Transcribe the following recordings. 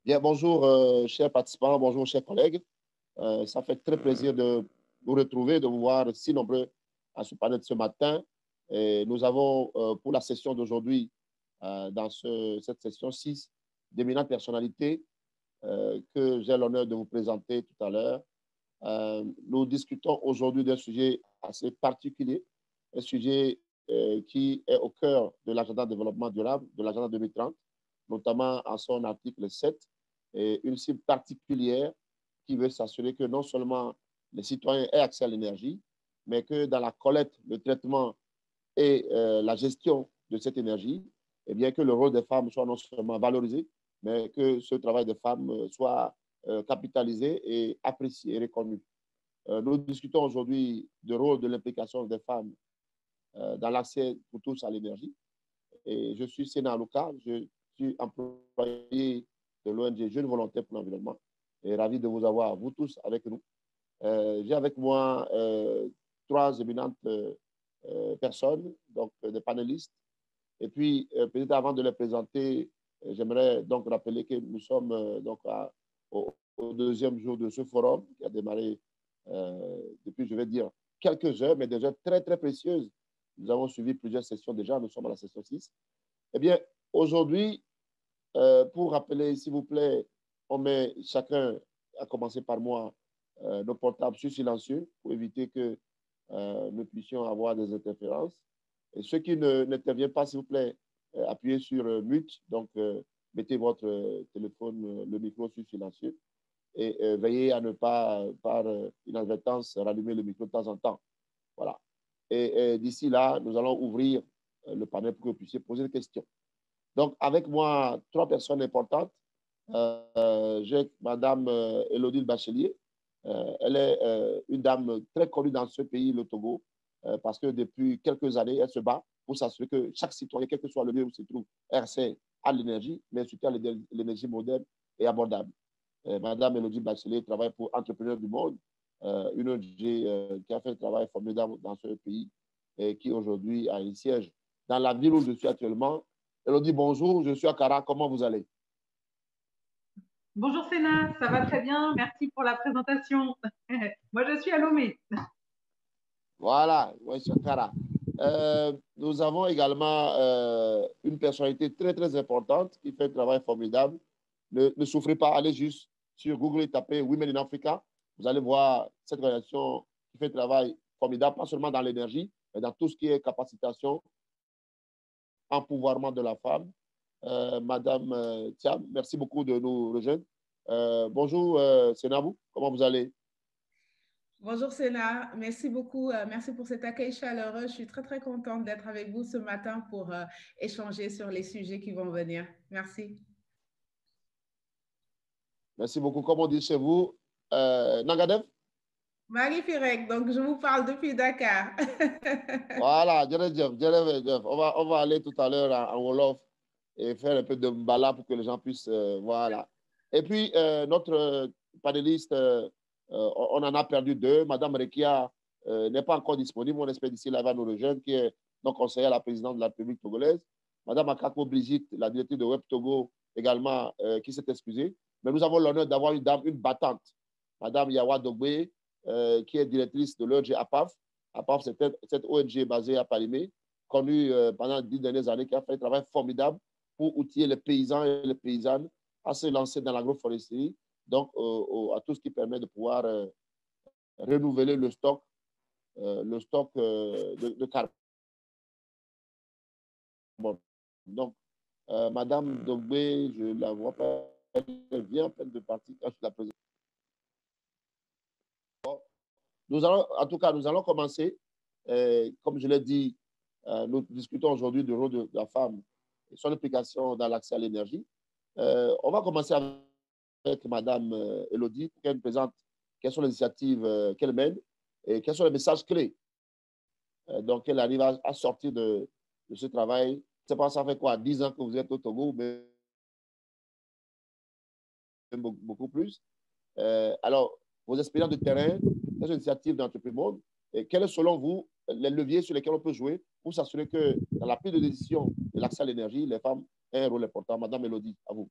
Bien, bonjour, chers participants, bonjour, chers collègues. Ça fait très plaisir de vous retrouver, de vous voir si nombreux à ce panel de ce matin. Et nous avons pour la session d'aujourd'hui, dans cette session 6, d'éminentes personnalités que j'ai l'honneur de vous présenter tout à l'heure. Nous discutons aujourd'hui d'un sujet assez particulier, un sujet qui est au cœur de l'agenda de développement durable, de l'agenda 2030, notamment en son article 7, et une cible particulière qui veut s'assurer que non seulement les citoyens aient accès à l'énergie, mais que dans la collecte, le traitement et la gestion de cette énergie, eh bien, que le rôle des femmes soit non seulement valorisé, mais que ce travail des femmes soit capitalisé et apprécié et reconnu. Nous discutons aujourd'hui du rôle de l'implication des femmes dans l'accès pour tous à l'énergie. Et je suis Sénat Alouka, je suis employé de l'ONG Jeunes Volontaires pour l'Environnement et ravi de vous avoir, vous tous, avec nous. J'ai avec moi trois éminentes personnes, donc des panélistes. Et puis, peut-être avant de les présenter, j'aimerais donc rappeler que nous sommes donc au deuxième jour de ce forum qui a démarré depuis, je vais dire, quelques heures, mais déjà très, très précieuses. Nous avons suivi plusieurs sessions déjà, nous sommes à la session 6. Eh bien, aujourd'hui, pour rappeler, s'il vous plaît, on met chacun, à commencer par moi, nos portables sur silencieux pour éviter que nous puissions avoir des interférences. Et ceux qui n'interviennent pas, s'il vous plaît, appuyez sur mute. Donc, mettez votre téléphone, le micro sur silencieux. Et veillez à ne pas, par inadvertance, rallumer le micro de temps en temps. Voilà. Et d'ici là, nous allons ouvrir le panel pour que vous puissiez poser des questions. Donc, avec moi, trois personnes importantes. J'ai Madame Élodie Bachelier. Elle est une dame très connue dans ce pays, le Togo, parce que depuis quelques années, elle se bat pour s'assurer que chaque citoyen, quel que soit le lieu où se trouve, ait accès à l'énergie, mais surtout à l'énergie moderne et abordable. Madame Élodie Bachelier travaille pour Entrepreneurs du Monde, une ONG qui a fait un travail formidable dans ce pays et qui aujourd'hui a un siège dans la ville où je suis actuellement. Élodie, bonjour, je suis à Kara, comment vous allez? Bonjour Sénat, ça va très bien, merci pour la présentation. Moi je suis à Lomé. Voilà, ouais, je suis à Kara. Nous avons également une personnalité très, très importante qui fait un travail formidable. Ne souffrez pas, allez juste sur Google et tapez Women in Africa. Vous allez voir cette organisation qui fait un travail formidable, pas seulement dans l'énergie, mais dans tout ce qui est capacitation, empouvoirment de la femme. Madame Thiam, merci beaucoup de nous rejoindre. Bonjour, Sénabou, comment vous allez? Bonjour Sénat, merci beaucoup. Merci pour cet accueil chaleureux. Je suis très, très contente d'être avec vous ce matin pour échanger sur les sujets qui vont venir. Merci. Merci beaucoup. Comme on dit chez vous, Nangadev? Marie Firek, donc je vous parle depuis Dakar. Voilà, Jeff. On va aller tout à l'heure en Wolof et faire un peu de mbala pour que les gens puissent, voilà. Et puis, notre panéliste, on en a perdu deux. Madame Rekia n'est pas encore disponible. On espère d'ici là, elle va nous rejoindre, qui est donc conseillère à la présidente de la République togolaise. Madame Akako Brigitte, la directrice de Web Togo, également, qui s'est excusée. Mais nous avons l'honneur d'avoir une dame, une battante, Madame Yawa Dogbe, qui est directrice de l'ONG APAF. APAF, c'est cette ONG basée à Palimé, connue pendant les 10 dernières années, qui a fait un travail formidable pour outiller les paysans et les paysannes à se lancer dans l'agroforesterie, donc à tout ce qui permet de pouvoir renouveler le stock de carbone. Donc, Madame Dogbe, je ne la vois pas, elle vient en peine de partir quand je la présente. Nous allons, en tout cas, nous allons commencer. Comme je l'ai dit, nous discutons aujourd'hui du rôle de la femme et son implication dans l'accès à l'énergie. On va commencer avec Madame Élodie pour qu'elle nous présente quelles sont les initiatives qu'elle mène et quels sont les messages clés donc elle arrive à sortir de ce travail. Je ne sais pas, ça fait quoi, 10 ans que vous êtes au Togo, mais beaucoup plus. Alors, vos expériences de terrain, les initiatives d'entreprise, et quels sont selon vous les leviers sur lesquels on peut jouer pour s'assurer que dans la prise de décision de l'accès à l'énergie, les femmes aient un rôle important? Madame Élodie, à vous.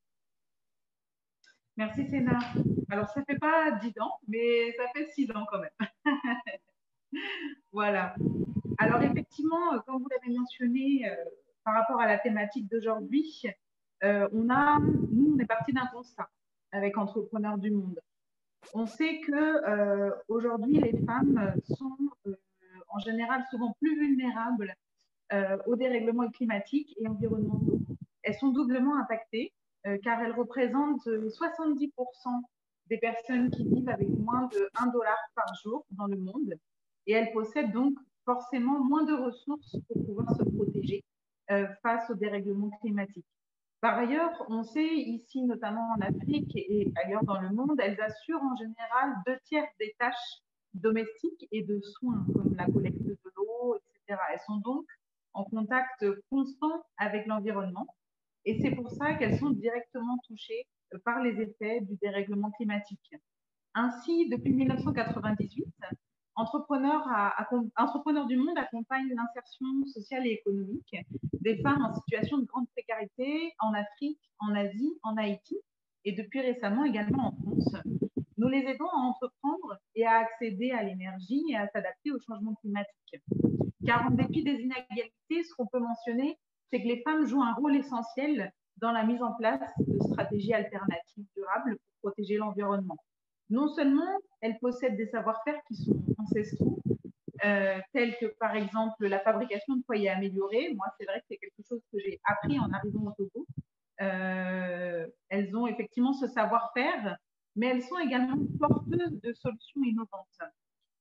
Merci Sénat. Alors, ça ne fait pas 10 ans, mais ça fait 6 ans quand même. Voilà. Alors, effectivement, comme vous l'avez mentionné, par rapport à la thématique d'aujourd'hui, nous, on est parti d'un constat avec Entrepreneurs du Monde. On sait que aujourd'hui, les femmes sont en général souvent plus vulnérables aux dérèglements climatiques et environnementaux. Elles sont doublement impactées car elles représentent 70% des personnes qui vivent avec moins de 1 dollar par jour dans le monde et elles possèdent donc forcément moins de ressources pour pouvoir se protéger face aux dérèglements climatiques. Par ailleurs, on sait ici, notamment en Afrique et ailleurs dans le monde, elles assurent en général 2/3 des tâches domestiques et de soins, comme la collecte de l'eau, etc. Elles sont donc en contact constant avec l'environnement et c'est pour ça qu'elles sont directement touchées par les effets du dérèglement climatique. Ainsi, depuis 1998, Entrepreneurs du Monde accompagne l'insertion sociale et économique des femmes en situation de grande précarité en Afrique, en Asie, en Haïti et depuis récemment également en France. Nous les aidons à entreprendre et à accéder à l'énergie et à s'adapter au changement climatique. Car en dépit des inégalités, ce qu'on peut mentionner, c'est que les femmes jouent un rôle essentiel dans la mise en place de stratégies alternatives durables pour protéger l'environnement. Non seulement elles possèdent des savoir-faire qui sont ancestraux, tels que par exemple la fabrication de foyers améliorés. Moi, c'est vrai que c'est quelque chose que j'ai appris en arrivant au Togo. Elles ont effectivement ce savoir-faire, mais elles sont également porteuses de solutions innovantes,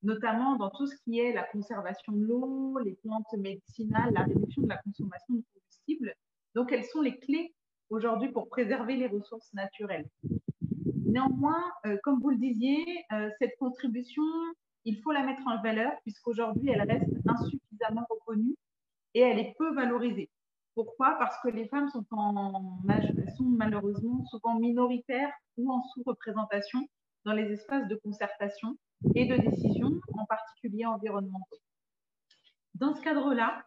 notamment dans tout ce qui est la conservation de l'eau, les plantes médicinales, la réduction de la consommation de combustibles. Donc, elles sont les clés aujourd'hui pour préserver les ressources naturelles. Néanmoins, comme vous le disiez, cette contribution, il faut la mettre en valeur puisqu'aujourd'hui, elle reste insuffisamment reconnue et elle est peu valorisée. Pourquoi? Parce que les femmes sont malheureusement souvent minoritaires ou en sous-représentation dans les espaces de concertation et de décision, en particulier environnementaux. Dans ce cadre-là,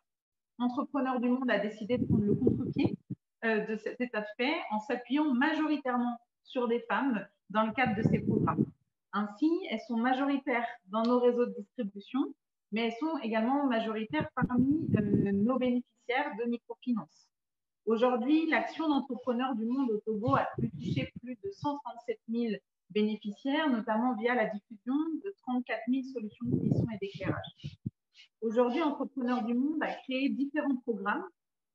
Entrepreneurs du Monde a décidé de prendre le contre-pied de cet état de fait en s'appuyant majoritairement sur des femmes dans le cadre de ces programmes. Ainsi, elles sont majoritaires dans nos réseaux de distribution, mais elles sont également majoritaires parmi nos bénéficiaires de microfinance. Aujourd'hui, l'action d'Entrepreneurs du Monde au Togo a touché plus de 137 000 bénéficiaires, notamment via la diffusion de 34 000 solutions de cuisson et d'éclairage. Aujourd'hui, Entrepreneurs du Monde a créé différents programmes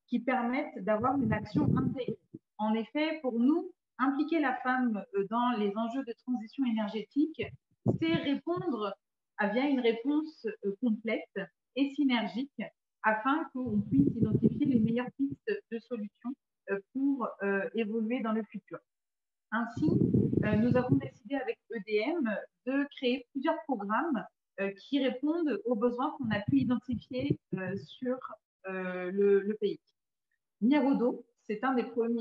qui permettent d'avoir une action intégrée. En effet, pour nous, impliquer la femme dans les enjeux de transition énergétique, c'est répondre via une réponse complète et synergique afin qu'on puisse identifier les meilleures pistes de solutions pour évoluer dans le futur. Ainsi, nous avons décidé avec EDM de créer plusieurs programmes qui répondent aux besoins qu'on a pu identifier sur le pays. Mirodo, c'est un des programmes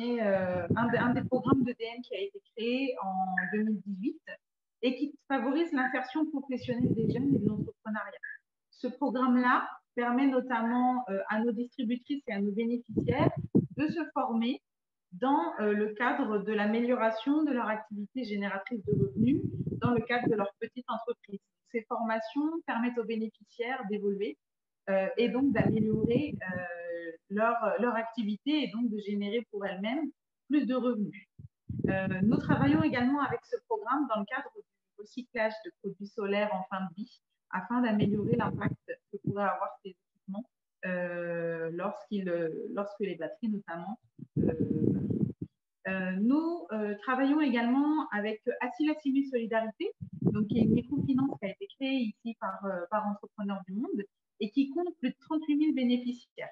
d'EDM qui a été créé en 2018 et qui favorise l'insertion professionnelle des jeunes et de l'entrepreneuriat. Ce programme-là permet notamment à nos distributrices et à nos bénéficiaires de se former dans le cadre de l'amélioration de leur activité génératrice de revenus dans le cadre de leur petite entreprise. Ces formations permettent aux bénéficiaires d'évoluer et donc d'améliorer leur activité et donc de générer pour elles-mêmes plus de revenus. Nous travaillons également avec ce programme dans le cadre du recyclage de produits solaires en fin de vie afin d'améliorer l'impact que pourraient avoir ces équipements lorsque les batteries notamment nous travaillons également avec Asila Civil Solidarité, donc qui est une microfinance qui a été créée ici par Entrepreneurs du Monde et qui compte plus de 38 000 bénéficiaires.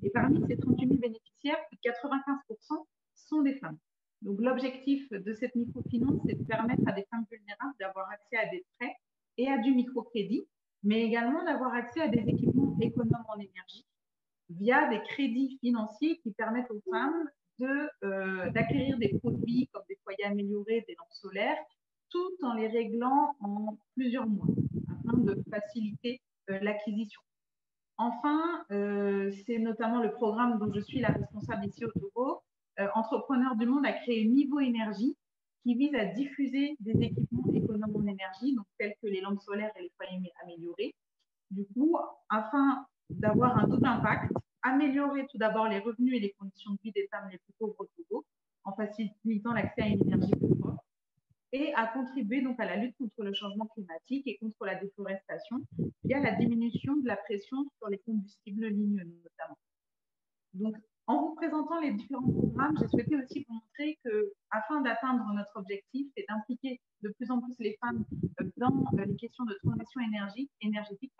Et parmi ces 38 000 bénéficiaires, plus de 95% sont des femmes. Donc l'objectif de cette microfinance, c'est de permettre à des femmes vulnérables d'avoir accès à des prêts et à du microcrédit, mais également d'avoir accès à des équipements économes en énergie via des crédits financiers qui permettent aux femmes d'acquérir des produits comme des foyers améliorés, des lampes solaires, tout en les réglant en plusieurs mois, afin de faciliter l'acquisition. Enfin, c'est notamment le programme dont je suis la responsable ici au Togo. Entrepreneurs du Monde a créé Niveau Énergie, qui vise à diffuser des équipements économes en énergie, donc tels que les lampes solaires et les foyers améliorés. Du coup, afin d'avoir un double impact, améliorer tout d'abord les revenus et les conditions de vie des femmes les plus pauvres au Togo, en facilitant l'accès à une énergie plus propre, et à contribuer donc à la lutte contre le changement climatique et contre la déforestation via la diminution de la pression sur les combustibles ligneux notamment. Donc, en vous présentant les différents programmes, j'ai souhaité aussi vous montrer que, afin d'atteindre notre objectif et d'impliquer de plus en plus les femmes dans les questions de transition énergétique,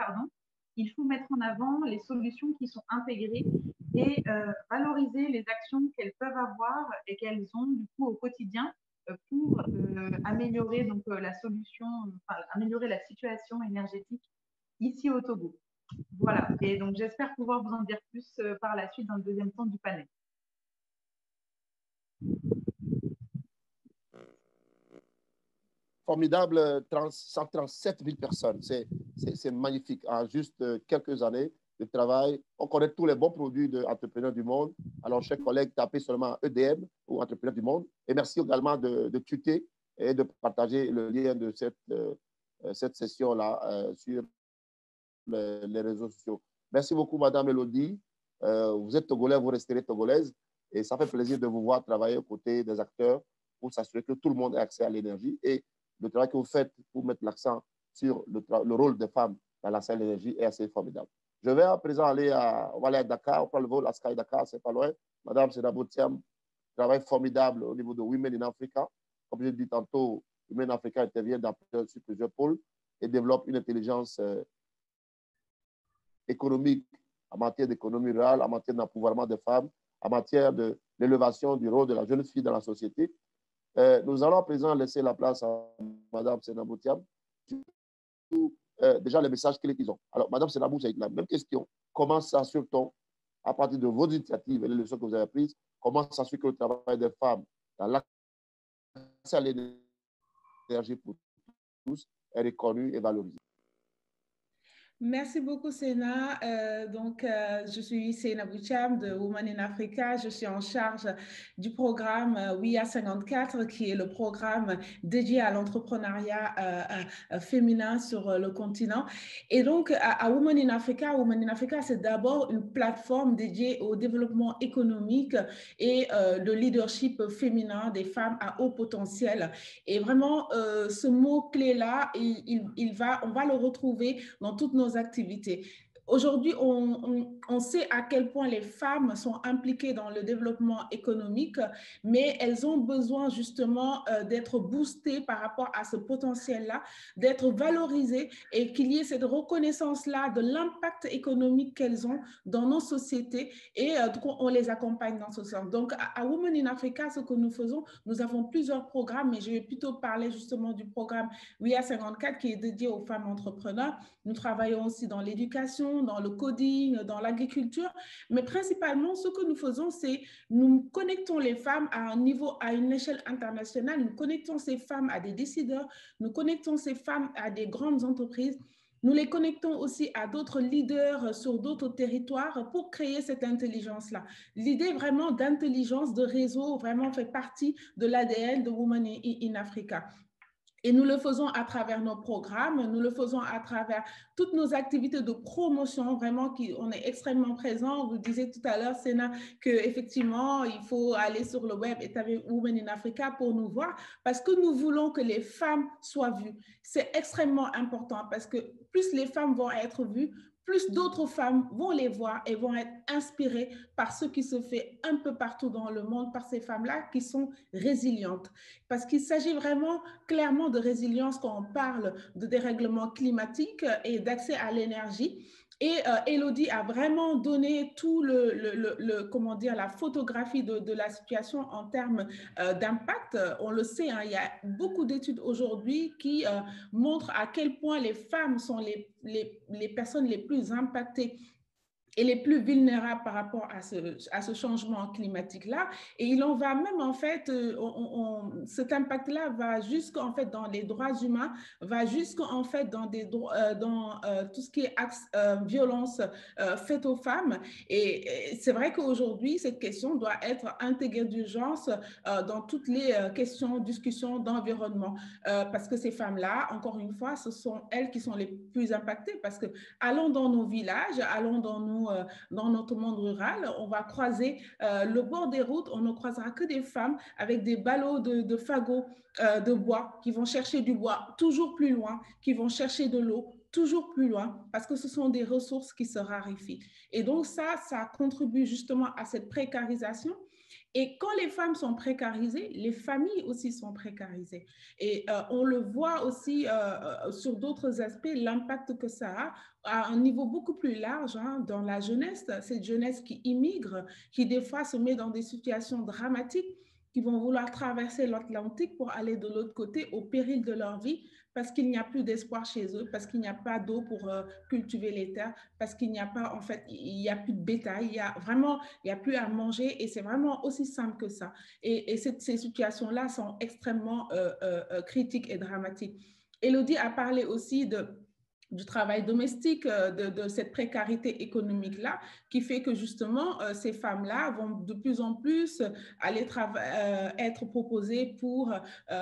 il faut mettre en avant les solutions qui sont intégrées et valoriser les actions qu'elles peuvent avoir et qu'elles ont du coup au quotidien pour améliorer donc améliorer la situation énergétique ici au Togo. Voilà, et donc j'espère pouvoir vous en dire plus par la suite dans le deuxième temps du panel. Formidable, 137 000 personnes, c'est magnifique. En juste quelques années de travail, on connaît tous les bons produits d'entrepreneurs du monde. Alors, chers collègues, tapez seulement EDM ou entrepreneurs du monde. Et merci également de tuter et de partager le lien de cette session-là sur les réseaux sociaux. Merci beaucoup, Madame Elodie. Vous êtes Togolais, vous resterez Togolaise. Et ça fait plaisir de vous voir travailler aux côtés des acteurs pour s'assurer que tout le monde ait accès à l'énergie. Et le travail que vous faites pour mettre l'accent sur le rôle des femmes dans l'accès à l'énergie est assez formidable. Je vais à présent on va aller à Dakar, on prend le vol à Sky Dakar, c'est pas loin. Madame Senabou Thiam, travail formidable au niveau de Women in Africa. Comme je l'ai dit tantôt, Women in Africa intervient sur plusieurs pôles et développe une intelligence économique en matière d'économie rurale, en matière d'empouvoirment des femmes, en matière de l'élévation du rôle de la jeune fille dans la société. Nous allons à présent laisser la place à Mme Senabou Thiam. Déjà, les messages clés qu'ils ont. Alors, Mme Senabou, c'est la même question. Comment s'assure-t-on, à partir de vos initiatives et les leçons que vous avez prises, comment s'assure que le travail des femmes dans l'accès à l'énergie pour tous est reconnu et valorisé? Merci beaucoup, Séna. Je suis Seynabou Thiam de Women in Africa. Je suis en charge du programme WIA 54, qui est le programme dédié à l'entrepreneuriat féminin sur le continent. Et donc, à Women in Africa, c'est d'abord une plateforme dédiée au développement économique et le leadership féminin des femmes à haut potentiel. Et vraiment, ce mot-clé-là, on va le retrouver dans toutes nos activités. Aujourd'hui, on sait à quel point les femmes sont impliquées dans le développement économique, mais elles ont besoin justement d'être boostées par rapport à ce potentiel-là, d'être valorisées et qu'il y ait cette reconnaissance-là de l'impact économique qu'elles ont dans nos sociétés et on les accompagne dans ce sens. Donc, à Women in Africa, ce que nous faisons, nous avons plusieurs programmes, mais je vais plutôt parler justement du programme WIA 54 qui est dédié aux femmes entrepreneurs. Nous travaillons aussi dans l'éducation, dans le coding, dans l'agriculture, mais principalement, ce que nous faisons, c'est nous connectons les femmes à un niveau, à une échelle internationale, nous connectons ces femmes à des décideurs, nous connectons ces femmes à des grandes entreprises. Nous les connectons aussi à d'autres leaders sur d'autres territoires pour créer cette intelligence-là. L'idée vraiment d'intelligence, de réseau, vraiment fait partie de l'ADN de Women in Africa. Et nous le faisons à travers nos programmes, nous le faisons à travers toutes nos activités de promotion, vraiment, on est extrêmement présent. Vous disiez tout à l'heure, Séna, qu'effectivement, il faut aller sur le web et taper Women in Africa pour nous voir, parce que nous voulons que les femmes soient vues. C'est extrêmement important, parce que plus les femmes vont être vues, plus d'autres femmes vont les voir et vont être inspirées par ce qui se fait un peu partout dans le monde, par ces femmes-là qui sont résilientes. Parce qu'il s'agit vraiment clairement de résilience quand on parle de dérèglement climatique et d'accès à l'énergie. Et Elodie a vraiment donné tout comment dire, la photographie de la situation en termes d'impact. On le sait, hein, il y a beaucoup d'études aujourd'hui qui montrent à quel point les femmes sont les personnes les plus impactées et les plus vulnérables par rapport à ce changement climatique-là. Et il en va même, en fait, cet impact-là va jusqu'en fait dans les droits humains, va jusqu'en fait dans tout ce qui est violence faite aux femmes. Et c'est vrai qu'aujourd'hui, cette question doit être intégrée d'urgence dans toutes les questions, discussions d'environnement. Parce que ces femmes-là, encore une fois, ce sont elles qui sont les plus impactées. Parce que allons dans nos villages, allons dans notre monde rural, on va croiser le bord des routes, on ne croisera que des femmes avec des ballots de fagots de bois qui vont chercher du bois toujours plus loin, qui vont chercher de l'eau toujours plus loin, parce que ce sont des ressources qui se raréfient. Et donc ça contribue justement à cette précarisation. Et quand les femmes sont précarisées, les familles aussi sont précarisées. Et on le voit aussi sur d'autres aspects, l'impact que ça a à un niveau beaucoup plus large dans la jeunesse, cette jeunesse qui immigre, qui des fois se met dans des situations dramatiques, qui vont vouloir traverser l'Atlantique pour aller de l'autre côté au péril de leur vie, parce qu'il n'y a plus d'espoir chez eux, parce qu'il n'y a pas d'eau pour cultiver les terres, parce qu'il n'y a pas, en fait, il n'y a plus de bétail, il n'y a plus à manger, et c'est vraiment aussi simple que ça. Et ces situations-là sont extrêmement critiques et dramatiques. Élodie a parlé aussi du travail domestique, de cette précarité économique-là, qui fait que justement, ces femmes-là vont de plus en plus aller être proposées pour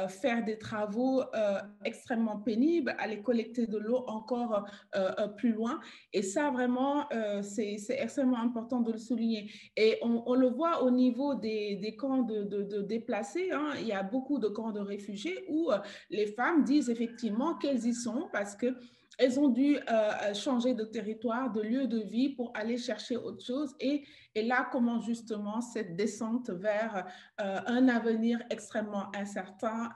faire des travaux extrêmement pénibles, aller collecter de l'eau encore plus loin. Et ça, vraiment, c'est extrêmement important de le souligner. Et on le voit au niveau des camps de déplacés. Il y a beaucoup de camps de réfugiés où les femmes disent effectivement qu'elles y sont parce que elles ont dû changer de territoire, de lieu de vie pour aller chercher autre chose. Et là commence justement cette descente vers un avenir extrêmement incertain,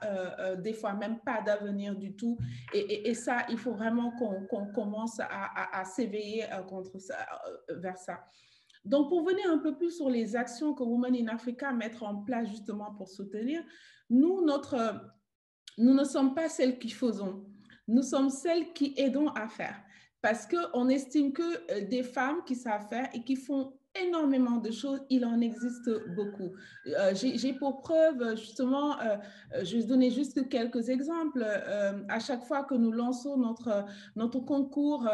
des fois même pas d'avenir du tout. Et ça, il faut vraiment qu'on commence à s'éveiller contre ça, vers ça. Donc, pour venir un peu plus sur les actions que Women in Africa mettent en place justement pour soutenir, nous ne sommes pas celles qui faisons. Nous sommes celles qui aidons à faire parce qu'on estime que des femmes qui savent faire et qui font énormément de choses, il en existe beaucoup. J'ai pour preuve, justement, je vais donner juste quelques exemples. À chaque fois que nous lançons notre concours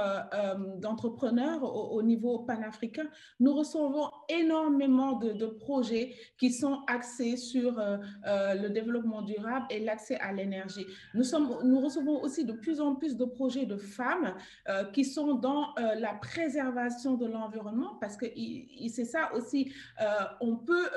d'entrepreneurs au niveau panafricain, nous recevons énormément de projets qui sont axés sur le développement durable et l'accès à l'énergie. Nous recevons aussi de plus en plus de projets de femmes qui sont dans la préservation de l'environnement parce que c'est ça aussi, on peut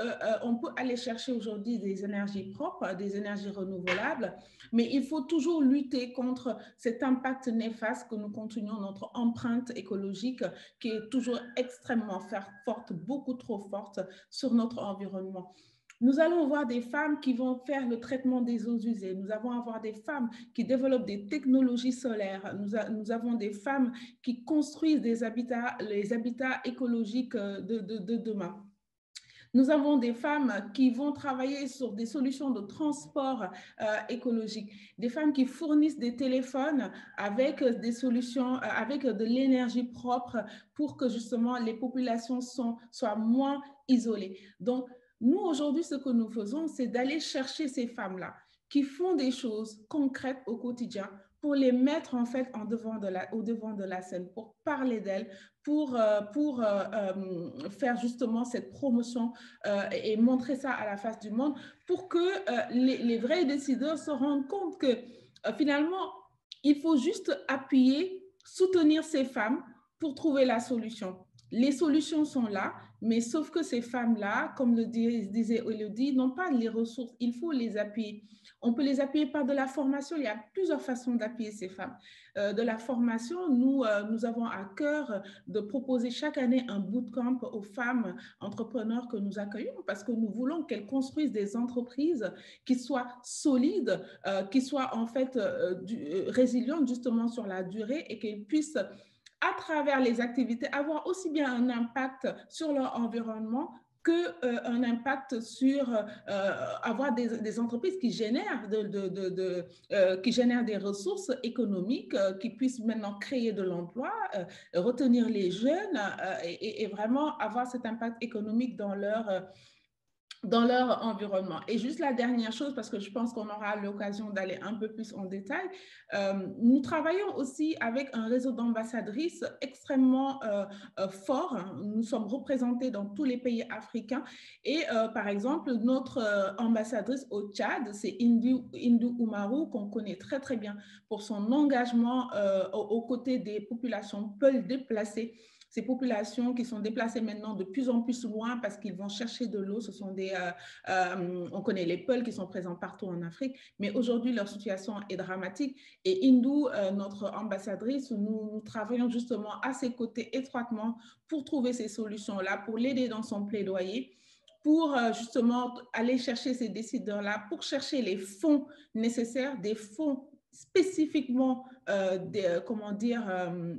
aller chercher aujourd'hui des énergies propres, des énergies renouvelables, mais il faut toujours lutter contre cet impact néfaste que nous continuons, notre empreinte écologique qui est toujours extrêmement forte, beaucoup trop forte sur notre environnement. Nous allons voir des femmes qui vont faire le traitement des eaux usées. Nous allons avoir des femmes qui développent des technologies solaires. Nous avons des femmes qui construisent les habitats écologiques de demain. Nous avons des femmes qui vont travailler sur des solutions de transport écologique, des femmes qui fournissent des téléphones avec des solutions, avec de l'énergie propre pour que justement les populations soient moins isolées. Donc, nous, aujourd'hui, ce que nous faisons, c'est d'aller chercher ces femmes-là qui font des choses concrètes au quotidien pour les mettre en fait au devant de la scène, pour parler d'elles, pour faire justement cette promotion et montrer ça à la face du monde pour que les vrais décideurs se rendent compte que finalement, il faut juste appuyer, soutenir ces femmes pour trouver la solution. Les solutions sont là, mais sauf que ces femmes-là, comme le disait Élodie, n'ont pas les ressources. Il faut les appuyer. On peut les appuyer par de la formation. Il y a plusieurs façons d'appuyer ces femmes. De la formation, nous avons à cœur de proposer chaque année un bootcamp aux femmes entrepreneurs que nous accueillons parce que nous voulons qu'elles construisent des entreprises qui soient solides, qui soient en fait résilientes justement sur la durée et qu'elles puissent à travers les activités, avoir aussi bien un impact sur leur environnement qu'un impact sur avoir des entreprises qui génèrent, qui génèrent des ressources économiques, qui puissent maintenant créer de l'emploi, retenir les jeunes et vraiment avoir cet impact économique dans leur environnement. Et juste la dernière chose, parce que je pense qu'on aura l'occasion d'aller un peu plus en détail, nous travaillons aussi avec un réseau d'ambassadrices extrêmement fort. Nous sommes représentés dans tous les pays africains et par exemple, notre ambassadrice au Tchad, c'est Indou Oumarou, qu'on connaît très très bien pour son engagement aux côtés des populations peules déplacées. Ces populations qui sont déplacées maintenant de plus en plus loin parce qu'ils vont chercher de l'eau. Ce sont on connaît les Peuls qui sont présents partout en Afrique, mais aujourd'hui, leur situation est dramatique. Et Indou, notre ambassadrice, nous travaillons justement à ses côtés étroitement pour trouver ces solutions-là, pour l'aider dans son plaidoyer, pour justement aller chercher ces décideurs-là, pour chercher les fonds nécessaires, des fonds spécifiquement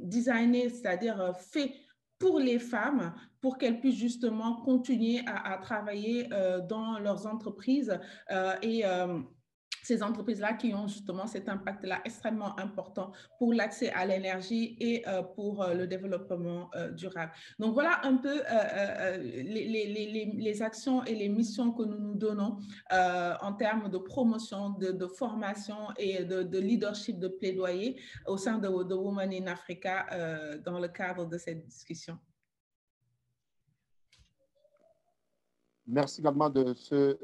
designés, c'est-à-dire faits pour les femmes, pour qu'elles puissent justement continuer à travailler dans leurs entreprises et ces entreprises-là qui ont justement cet impact-là extrêmement important pour l'accès à l'énergie et pour le développement durable. Donc voilà un peu les actions et les missions que nous nous donnons en termes de promotion, de formation et de leadership, de plaidoyer au sein de Women in Africa dans le cadre de cette discussion. Merci également de ce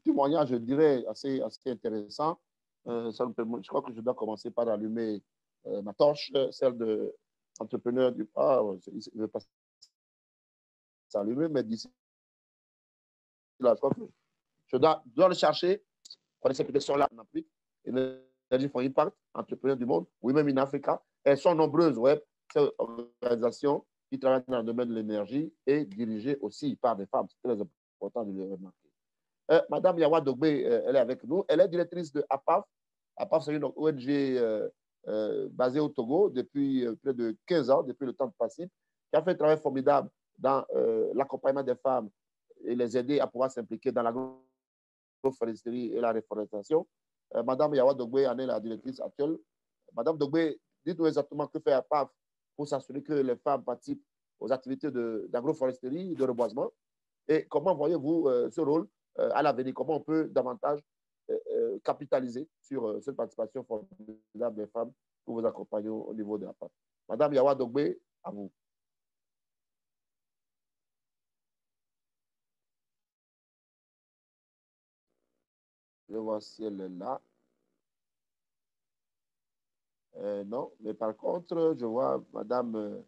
témoignage, je dirais, assez intéressant. Ça me permet, je crois que je dois commencer par allumer ma torche, celle de l'entrepreneur du pas. Je ne vais pas s'allumer, mais d'ici là, je crois que je dois le chercher. Vous connaissez cette question-là en Afrique. Energy for Impact, entrepreneurs du monde, Women in Africa. Elles sont nombreuses, ouais, ces organisations qui travaillent dans le domaine de l'énergie et dirigées aussi par des femmes. C'est très important de le remarquer. Madame Yawa Dogbe, elle est avec nous. Elle est directrice de APAF. APAF, c'est une ONG basée au Togo depuis près de 15 ans, depuis le temps de passif, qui a fait un travail formidable dans l'accompagnement des femmes et les aider à pouvoir s'impliquer dans l'agroforesterie et la reforestation. Madame Yawa Dogbe en est la directrice actuelle. Madame Dogbe, dites-nous exactement que fait APAF pour s'assurer que les femmes participent aux activités d'agroforesterie, de reboisement. Et comment voyez-vous ce rôle à l'avenir? Comment on peut davantage capitaliser sur cette participation formidable des femmes pour vous accompagner au niveau de la PAF? Madame Yawa Dogbe, à vous. Je vois si elle est là. Non, mais par contre, je vois Madame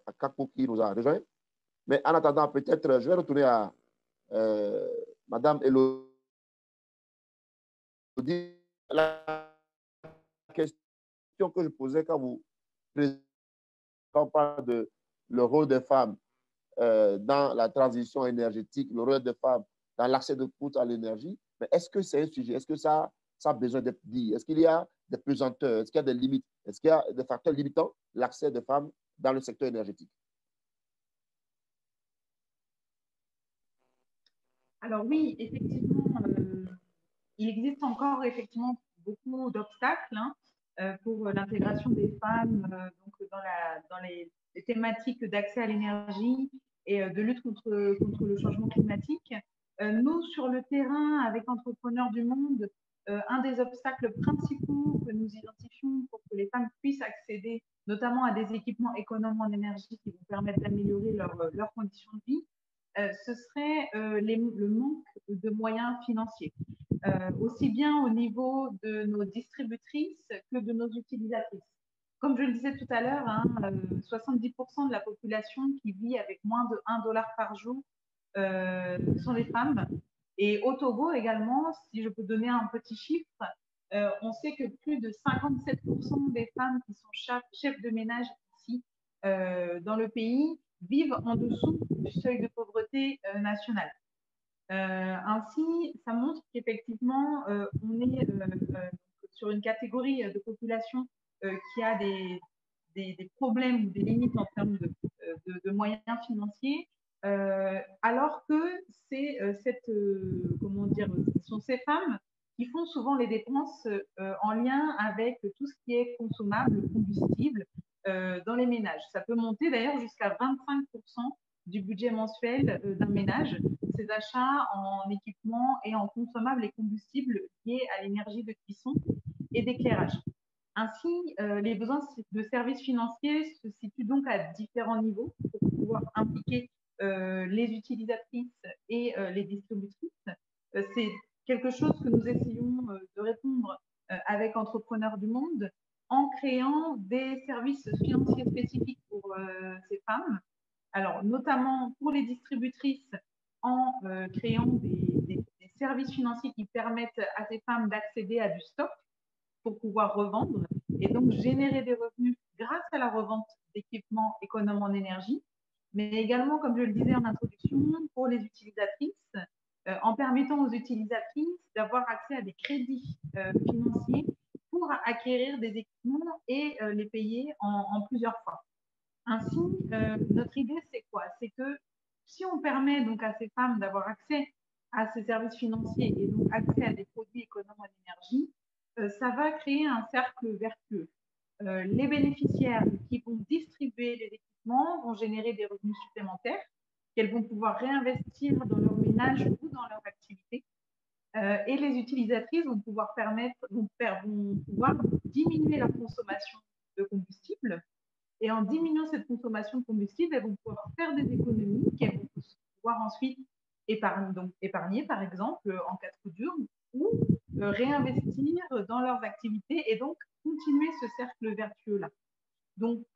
Akakou qui nous a rejoint. Mais en attendant, peut-être, je vais retourner à Madame Elodie. La question que je posais quand on parle de le rôle des femmes dans la transition énergétique, le rôle des femmes dans l'accès de tous à l'énergie, mais est-ce que c'est un sujet? Est-ce que ça a besoin d'être dit? Est-ce qu'il y a des pesanteurs? Est-ce qu'il y a des limites? Est-ce qu'il y a des facteurs limitant l'accès des femmes dans le secteur énergétique? Alors oui, effectivement, il existe encore effectivement beaucoup d'obstacles pour l'intégration des femmes donc dans les thématiques d'accès à l'énergie et de lutte contre le changement climatique. Nous, sur le terrain, avec Entrepreneurs du Monde, un des obstacles principaux que nous identifions pour que les femmes puissent accéder notamment à des équipements économes en énergie qui vont permettre d'améliorer leurs conditions de vie, ce serait le manque de moyens financiers, aussi bien au niveau de nos distributrices que de nos utilisatrices. Comme je le disais tout à l'heure, 70% de la population qui vit avec moins de $1 par jour sont des femmes. Et au Togo également, si je peux donner un petit chiffre, on sait que plus de 57% des femmes qui sont chefs de ménage ici dans le pays vivent en dessous du seuil de pauvreté national. Ainsi, ça montre qu'effectivement, on est sur une catégorie de population qui a des problèmes ou des limites en termes de moyens financiers, alors que comment dire, ce sont ces femmes qui font souvent les dépenses en lien avec tout ce qui est consommable, combustible dans les ménages. Ça peut monter d'ailleurs jusqu'à 25% du budget mensuel d'un ménage, ces achats en équipement et en consommables et combustibles liés à l'énergie de cuisson et d'éclairage. Ainsi, les besoins de services financiers se situent donc à différents niveaux pour pouvoir impliquer les utilisatrices et les distributrices. C'est quelque chose que nous essayons de répondre avec Entrepreneurs du Monde en créant des services financiers spécifiques pour ces femmes. Alors, notamment pour les distributrices, en créant des services financiers qui permettent à ces femmes d'accéder à du stock pour pouvoir revendre et donc générer des revenus grâce à la revente d'équipements économes en énergie, mais également, comme je le disais en introduction, pour les utilisatrices, en permettant aux utilisatrices d'avoir accès à des crédits financiers pour acquérir des équipements et les payer en plusieurs fois. Ainsi, notre idée, c'est quoi? C'est que si on permet donc à ces femmes d'avoir accès à ces services financiers et donc accès à des produits économes en énergie, ça va créer un cercle vertueux. Les bénéficiaires qui vont distribuer les équipements vont générer des revenus supplémentaires qu'elles vont pouvoir réinvestir dans leur ménage ou dans leur activité. Et les utilisatrices vont pouvoir diminuer leur consommation de combustible. Et en diminuant cette consommation de combustible, elles vont pouvoir faire des économies qu'elles vont pouvoir ensuite épargner, par exemple, en cas de coup dur, ou réinvestir dans leurs activités et donc continuer ce cercle vertueux-là. Donc,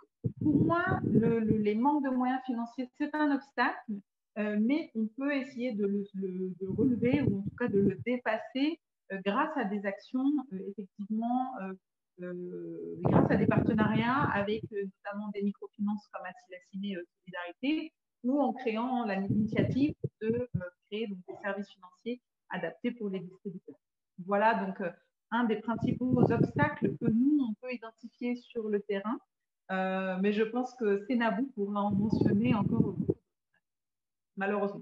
pour moi, les manques de moyens financiers, c'est un obstacle, mais on peut essayer de le relever ou en tout cas de le dépasser grâce à des actions, effectivement, grâce à des partenariats avec notamment des microfinances comme Assilassimé Solidarité, ou en créant l'initiative de créer donc, des services financiers adaptés pour les distributeurs. Voilà donc un des principaux obstacles que nous, on peut identifier sur le terrain, mais je pense que Sénabou pourra en mentionner encore beaucoup, malheureusement.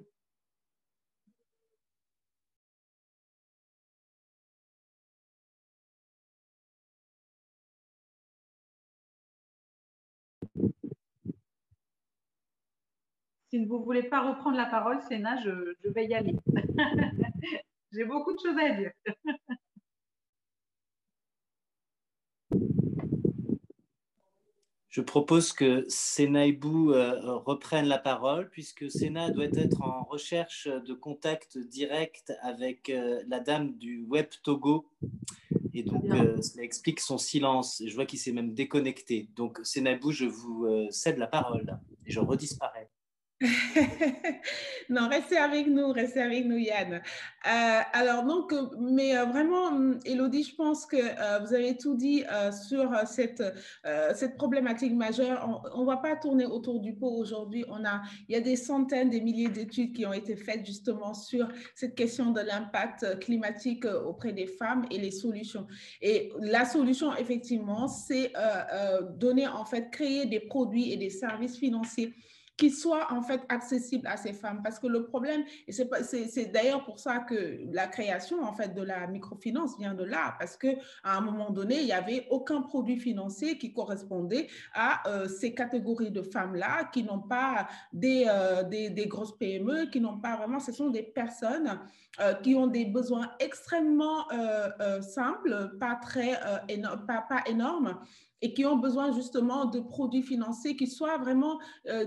Si vous ne voulez pas reprendre la parole, Sénat, je vais y aller. J'ai beaucoup de choses à dire. Je propose que Senaibou reprenne la parole, puisque Sénat doit être en recherche de contact direct avec la dame du Web Togo. Et donc, cela explique son silence. Je vois qu'il s'est même déconnecté. Donc, Senaibou, je vous cède la parole et je redisparais. Non, restez avec nous, Yann. Alors, donc, mais vraiment, Élodie, je pense que vous avez tout dit sur cette problématique majeure. On ne va pas tourner autour du pot aujourd'hui. Il y a des centaines, des milliers d'études qui ont été faites justement sur cette question de l'impact climatique auprès des femmes et les solutions. Et la solution, effectivement, c'est créer des produits et des services financiers qui soit en fait accessible à ces femmes. Parce que le problème, et c'est d'ailleurs pour ça que la création en fait de la microfinance vient de là, parce qu'à un moment donné, il n'y avait aucun produit financier qui correspondait à ces catégories de femmes-là, qui n'ont pas des grosses PME, qui n'ont pas vraiment, ce sont des personnes qui ont des besoins extrêmement simples, pas énormes, et qui ont besoin justement de produits financiers qui soient vraiment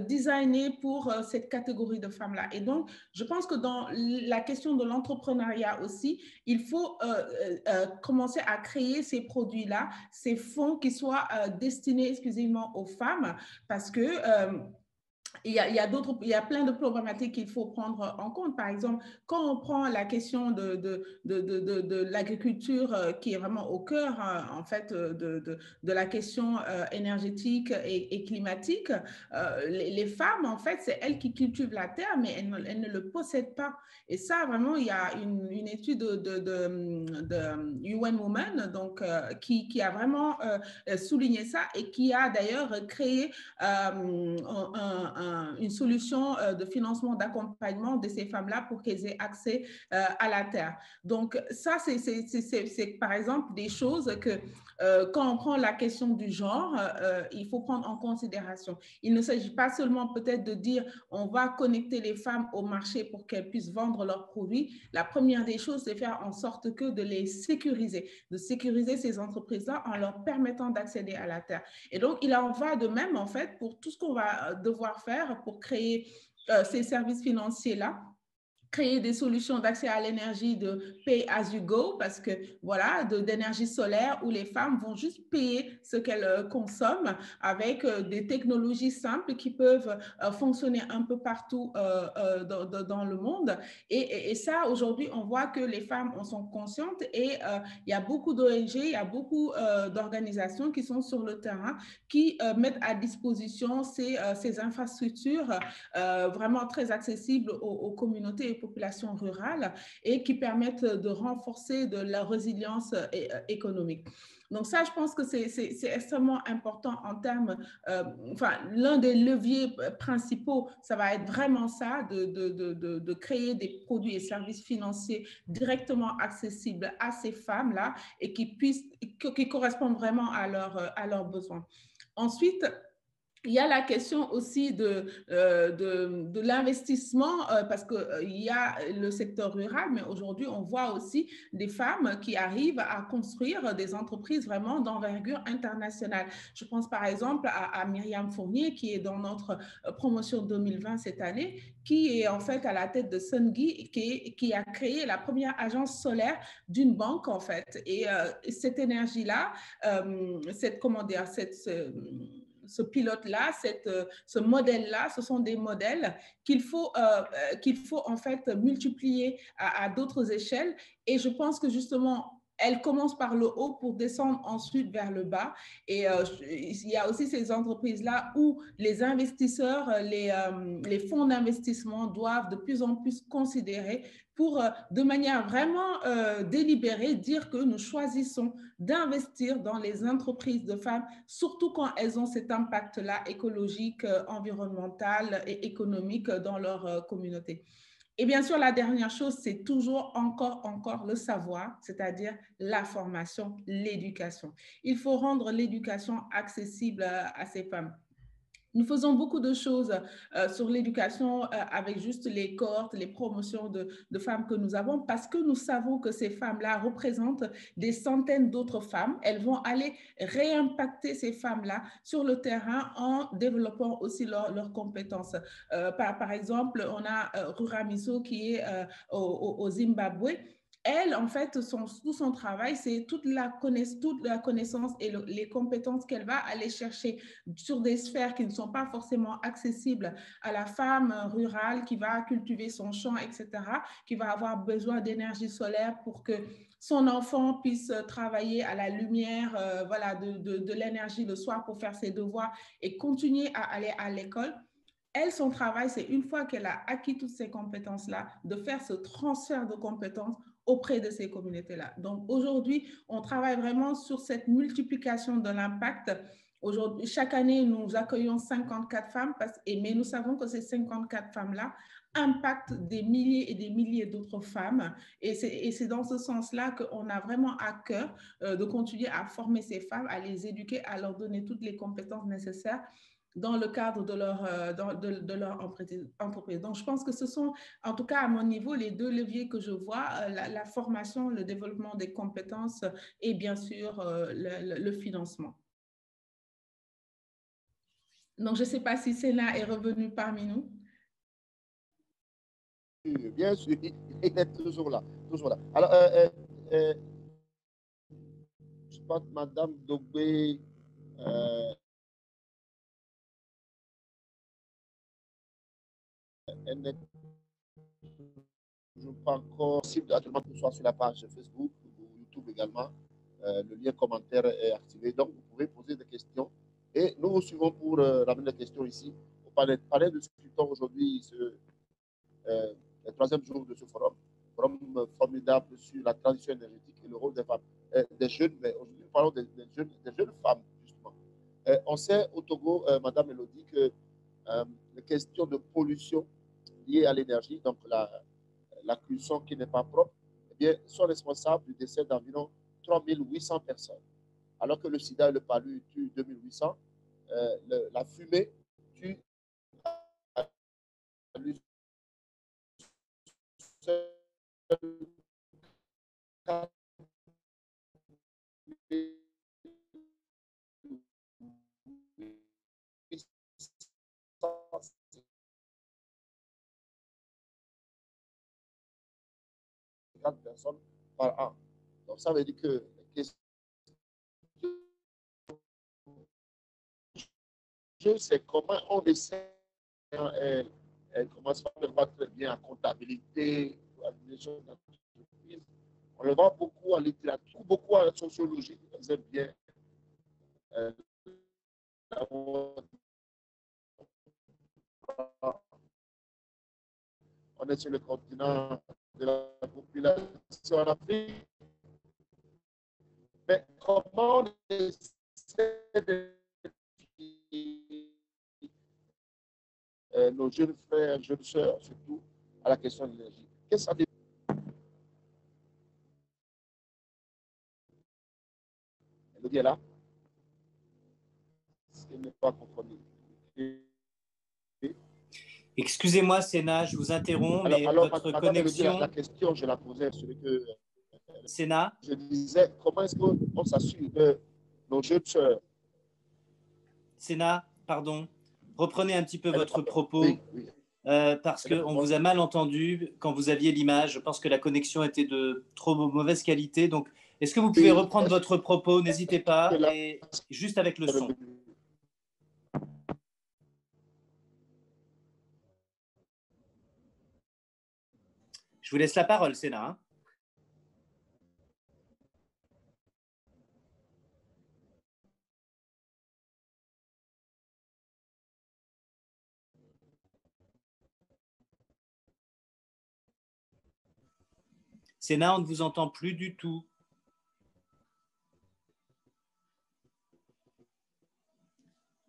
designés pour cette catégorie de femmes-là. Et donc, je pense que dans la question de l'entrepreneuriat aussi, il faut commencer à créer ces produits-là, ces fonds qui soient destinés exclusivement aux femmes, parce que il y a plein de problématiques qu'il faut prendre en compte. Par exemple, quand on prend la question de l'agriculture qui est vraiment au cœur en fait de la question énergétique et climatique, les femmes en fait c'est elles qui cultivent la terre, mais elles ne le possèdent pas. Et ça vraiment il y a une étude de UN Women donc qui a vraiment souligné ça et qui a d'ailleurs créé une solution de financement, d'accompagnement de ces femmes-là pour qu'elles aient accès à la terre. Donc, ça, c'est par exemple des choses que quand on prend la question du genre, il faut prendre en considération. Il ne s'agit pas seulement peut-être de dire on va connecter les femmes au marché pour qu'elles puissent vendre leurs produits. La première des choses, c'est faire en sorte que de les sécuriser, de sécuriser ces entreprises-là en leur permettant d'accéder à la terre. Et donc, il en va de même, en fait, pour tout ce qu'on va devoir faire pour créer ces services financiers-là, créer des solutions d'accès à l'énergie de pay as you go, parce que voilà, d'énergie solaire où les femmes vont juste payer ce qu'elles consomment avec des technologies simples qui peuvent fonctionner un peu partout dans le monde. Et ça, aujourd'hui, on voit que les femmes en sont conscientes et il y a beaucoup d'ONG, il y a beaucoup d'organisations qui sont sur le terrain, qui mettent à disposition ces infrastructures vraiment très accessibles aux communautés et populations rurales et qui permettent de renforcer de la résilience économique. Donc ça, je pense que c'est extrêmement important en termes, enfin, l'un des leviers principaux, ça va être vraiment ça, de créer des produits et services financiers directement accessibles à ces femmes-là et qui correspondent vraiment à leurs besoins. Ensuite, il y a la question aussi de l'investissement parce qu'il y a le secteur rural, mais aujourd'hui, on voit aussi des femmes qui arrivent à construire des entreprises vraiment d'envergure internationale. Je pense par exemple à Myriam Fournier, qui est dans notre promotion 2020 cette année, qui est en fait à la tête de Sungi, qui a créé la première agence solaire d'une banque en fait. Et cette énergie-là, ce pilote-là, ce modèle-là, ce sont des modèles qu'il faut en fait multiplier à d'autres échelles. Et je pense que justement, elle commence par le haut pour descendre ensuite vers le bas. Et il y a aussi ces entreprises-là où les investisseurs, les fonds d'investissement doivent de plus en plus considérer pour, de manière vraiment délibérée, dire que nous choisissons d'investir dans les entreprises de femmes, surtout quand elles ont cet impact-là écologique, environnemental et économique dans leur communauté. Et bien sûr, la dernière chose, c'est toujours encore le savoir, c'est-à-dire la formation, l'éducation. Il faut rendre l'éducation accessible à ces femmes. Nous faisons beaucoup de choses sur l'éducation avec juste les cohortes, les promotions de femmes que nous avons parce que nous savons que ces femmes-là représentent des centaines d'autres femmes. Elles vont aller réimpacter ces femmes-là sur le terrain en développant aussi leurs compétences. Par exemple, on a Ruramiso qui est au Zimbabwe. Elle, en fait, tout son travail, c'est toute la connaissance et les compétences qu'elle va aller chercher sur des sphères qui ne sont pas forcément accessibles à la femme rurale qui va cultiver son champ, etc., qui va avoir besoin d'énergie solaire pour que son enfant puisse travailler à la lumière voilà, de l'énergie le soir pour faire ses devoirs et continuer à aller à l'école. Elle, son travail, c'est une fois qu'elle a acquis toutes ces compétences-là, de faire ce transfert de compétences auprès de ces communautés-là. Donc aujourd'hui, on travaille vraiment sur cette multiplication de l'impact. Aujourd'hui, chaque année, nous accueillons 54 femmes, mais nous savons que ces 54 femmes-là impactent des milliers et des milliers d'autres femmes. Et c'est dans ce sens-là qu'on a vraiment à cœur de continuer à former ces femmes, à les éduquer, à leur donner toutes les compétences nécessaires dans le cadre de leur entreprise. Donc, je pense que ce sont, en tout cas à mon niveau, les deux leviers que je vois, la formation, le développement des compétences et bien sûr le financement. Donc, je ne sais pas si Sénat est revenu parmi nous. Bien sûr, il est toujours là. Toujours là. Alors, je pense que Mme Dogbé elle n'est toujours pas encore possible actuellement que ce soit sur la page Facebook ou YouTube également. Le lien commentaire est activé, donc vous pouvez poser des questions. Et nous vous suivons pour ramener des questions ici au panel. Nous discutons aujourd'hui le troisième jour de ce forum formidable sur la transition énergétique et le rôle des femmes, des jeunes, mais aujourd'hui nous parlons des jeunes femmes, justement. On sait au Togo, Madame Elodie, que les questions de pollution liées à l'énergie, donc la cuisson qui n'est pas propre, eh bien, sont responsables du décès d'environ 3800 personnes. Alors que le sida et le palu tuent 2800, la fumée tue à lui seul 4 personnes par an. Donc, ça veut dire que c'est comment on essaie, elle commence à le voir très bien en comptabilité, on le voit beaucoup en littérature, beaucoup en sociologie, vous aiment bien. On est sur le continent de la population en Afrique. Mais comment on essaie de nos jeunes frères, jeunes sœurs, surtout à la question de l'énergie. Qu'est-ce que ça dit? Elle est là. Ce n'est pas confondu. Excusez-moi, Sénat, je vous interromps, mais votre connexion… La question, je la posais sur que… Sénat. Je disais, comment est-ce qu'on s'assure que nos jeunes sœurs… Sénat, pardon, reprenez un petit peu votre propos. Oui, oui. Parce qu'on vous a mal entendu quand vous aviez l'image. Je pense que la connexion était de trop mauvaise qualité. Donc, est-ce que vous pouvez reprendre votre propos? N'hésitez pas, et juste avec le son. Je vous laisse la parole, Sénat. Sénat, on ne vous entend plus du tout.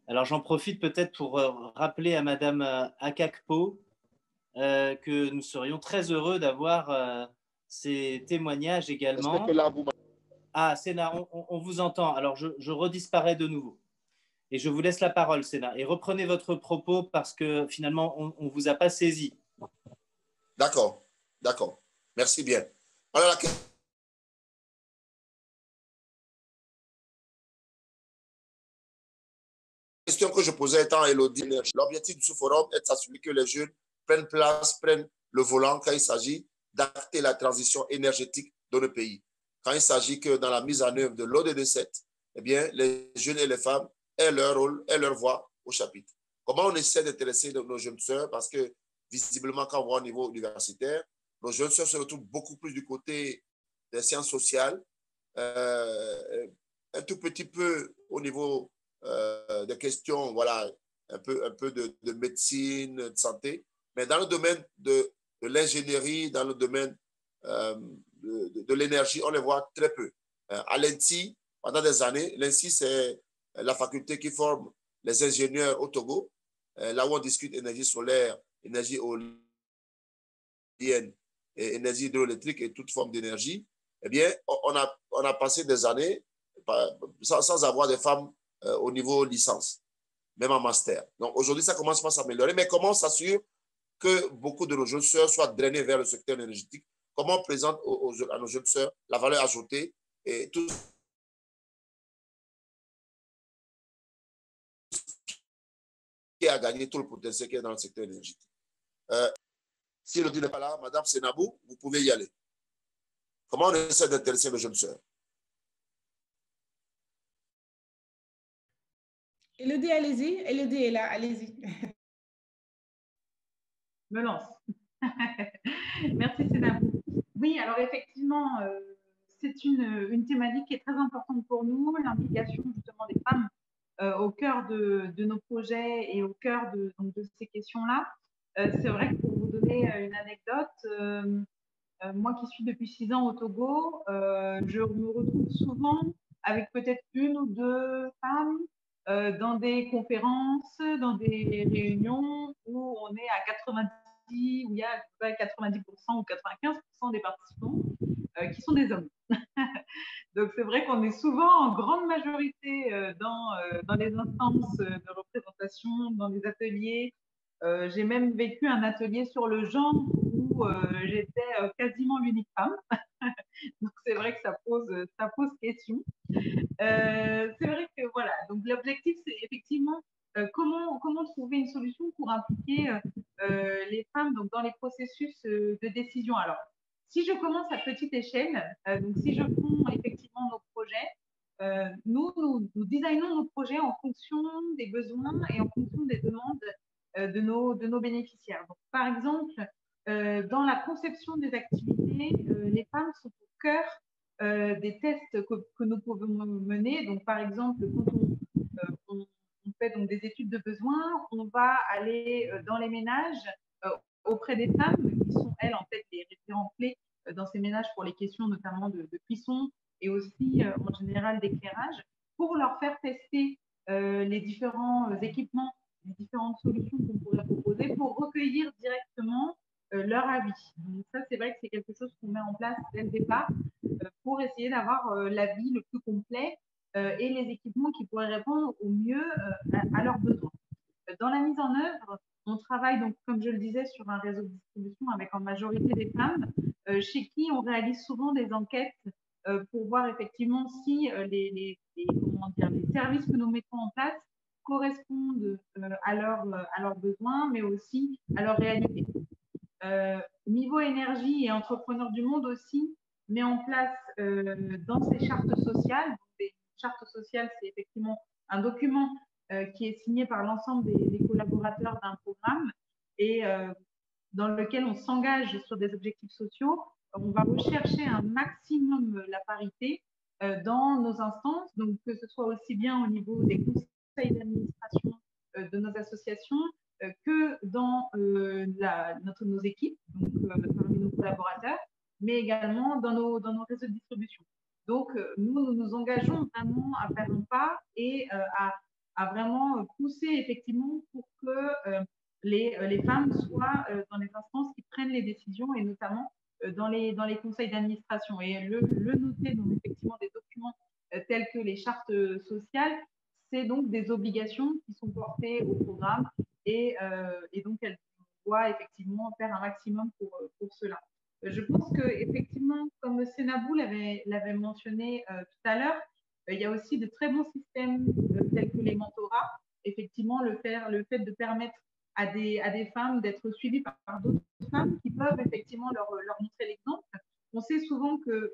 Alors, j'en profite peut-être pour rappeler à Madame Akakpo que nous serions très heureux d'avoir ces témoignages également. Ah, Sénat, on vous entend. Alors, je redisparais de nouveau. Et je vous laisse la parole, Sénat. Et reprenez votre propos parce que finalement, on ne vous a pas saisi. D'accord, d'accord. Merci bien. Alors, la question que je posais étant Elodie, l'objectif de ce forum est de s'assurer que les jeunes prennent place, prennent le volant quand il s'agit d'acter la transition énergétique dans le pays. Quand il s'agit que dans la mise en œuvre de l'ODD 7, eh bien, les jeunes et les femmes aient leur rôle et leur voix au chapitre. Comment on essaie d'intéresser nos jeunes sœurs? Parce que visiblement, quand on voit au niveau universitaire, nos jeunes sœurs se retrouvent beaucoup plus du côté des sciences sociales, un tout petit peu au niveau des questions, voilà, un peu de médecine, de santé, mais dans le domaine de l'ingénierie, dans le domaine de l'énergie, on les voit très peu. À l'ENSI, pendant des années, l'ENSI, c'est la faculté qui forme les ingénieurs au Togo, là où on discute énergie solaire, énergie éolienne et énergie hydroélectrique et toute forme d'énergie. Eh bien, on a passé des années sans avoir des femmes au niveau licence, même en master. Donc aujourd'hui, ça commence pas à s'améliorer. Mais comment on s'assure que beaucoup de nos jeunes sœurs soient drainées vers le secteur énergétique? Comment on présente à nos jeunes sœurs la valeur ajoutée et tout qui a gagné tout le potentiel qui est dans le secteur énergétique? Si le dit n'est pas là, Madame Senabou, vous pouvez y aller. Comment on essaie d'intéresser les jeunes sœurs? Elodie, allez-y. Elodie est là, allez-y. Me lance. Merci, Senabou. Oui, alors effectivement, c'est une thématique qui est très importante pour nous, l'implication justement des femmes au cœur de nos projets et au cœur de ces questions-là. C'est vrai que pour vous donner une anecdote, moi qui suis depuis 6 ans au Togo, je me retrouve souvent avec peut-être une ou deux femmes dans des conférences, dans des réunions où on est à 90, où il y a 90% ou 95% des participants qui sont des hommes. Donc c'est vrai qu'on est souvent en grande majorité dans les instances de représentation, dans les ateliers. J'ai même vécu un atelier sur le genre où j'étais quasiment l'unique femme. Donc c'est vrai que ça pose question. C'est vrai que voilà, donc l'objectif c'est effectivement comment trouver une solution pour impliquer les femmes donc, dans les processus de décision. Alors, si je commence à petite échelle, donc si je prends effectivement nos projets, nous designons nos projets en fonction des besoins et en fonction des demandes de nos bénéficiaires. Donc, par exemple, dans la conception des activités, les femmes sont au cœur des tests que nous pouvons mener. Donc, par exemple, quand on fait donc des études de besoins, on va aller dans les ménages auprès des femmes qui sont, elles, en fait, les référents clés dans ces ménages pour les questions notamment de cuisson et aussi en général d'éclairage, pour leur faire tester les différents équipements, les différentes solutions qu'on pourrait proposer pour recueillir directement leur avis. Donc ça, c'est vrai que c'est quelque chose qu'on met en place dès le départ pour essayer d'avoir l'avis le plus complet et les équipements qui pourraient répondre au mieux à leurs besoins. Dans la mise en œuvre, on travaille donc, comme je le disais, sur un réseau de distribution avec en majorité des femmes, chez qui on réalise souvent des enquêtes pour voir effectivement si les services que nous mettons en place correspondent à leurs besoins, mais aussi à leur réalité. Niveau énergie et entrepreneurs du monde aussi met en place dans ces chartes sociales. Les chartes sociales, c'est effectivement un document qui est signé par l'ensemble des collaborateurs d'un programme et dans lequel on s'engage sur des objectifs sociaux. On va rechercher un maximum la parité dans nos instances, donc que ce soit aussi bien au niveau des conseils d'administration de nos associations que dans nos équipes, donc parmi nos collaborateurs, mais également dans nos réseaux de distribution. Donc, nous nous engageons vraiment à faire un pas et à vraiment pousser effectivement pour que les femmes soient dans les instances qui prennent les décisions et notamment dans les conseils d'administration. Et le noter dans effectivement des documents tels que les chartes sociales, c'est donc des obligations qui sont portées au programme et donc elles doivent effectivement faire un maximum pour cela. Je pense que effectivement, comme Sénabou l'avait mentionné tout à l'heure, il y a aussi de très bons systèmes tels que les mentorats. Effectivement, le fait de permettre à des femmes d'être suivies par d'autres femmes qui peuvent effectivement leur montrer l'exemple. On sait souvent que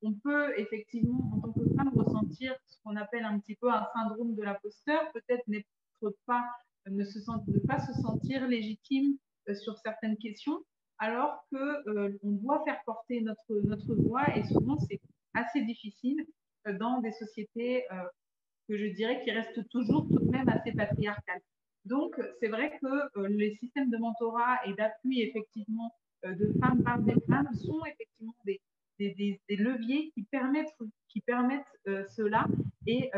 on peut effectivement, en tant que femme, ressentir ce qu'on appelle un petit peu un syndrome de l'imposteur, peut-être ne pas se sentir légitime sur certaines questions, alors qu'on doit faire porter notre voix et souvent c'est assez difficile dans des sociétés que je dirais qui restent toujours tout de même assez patriarcales. Donc, c'est vrai que les systèmes de mentorat et d'appui effectivement de femmes par des femmes sont effectivement des leviers qui permettent cela et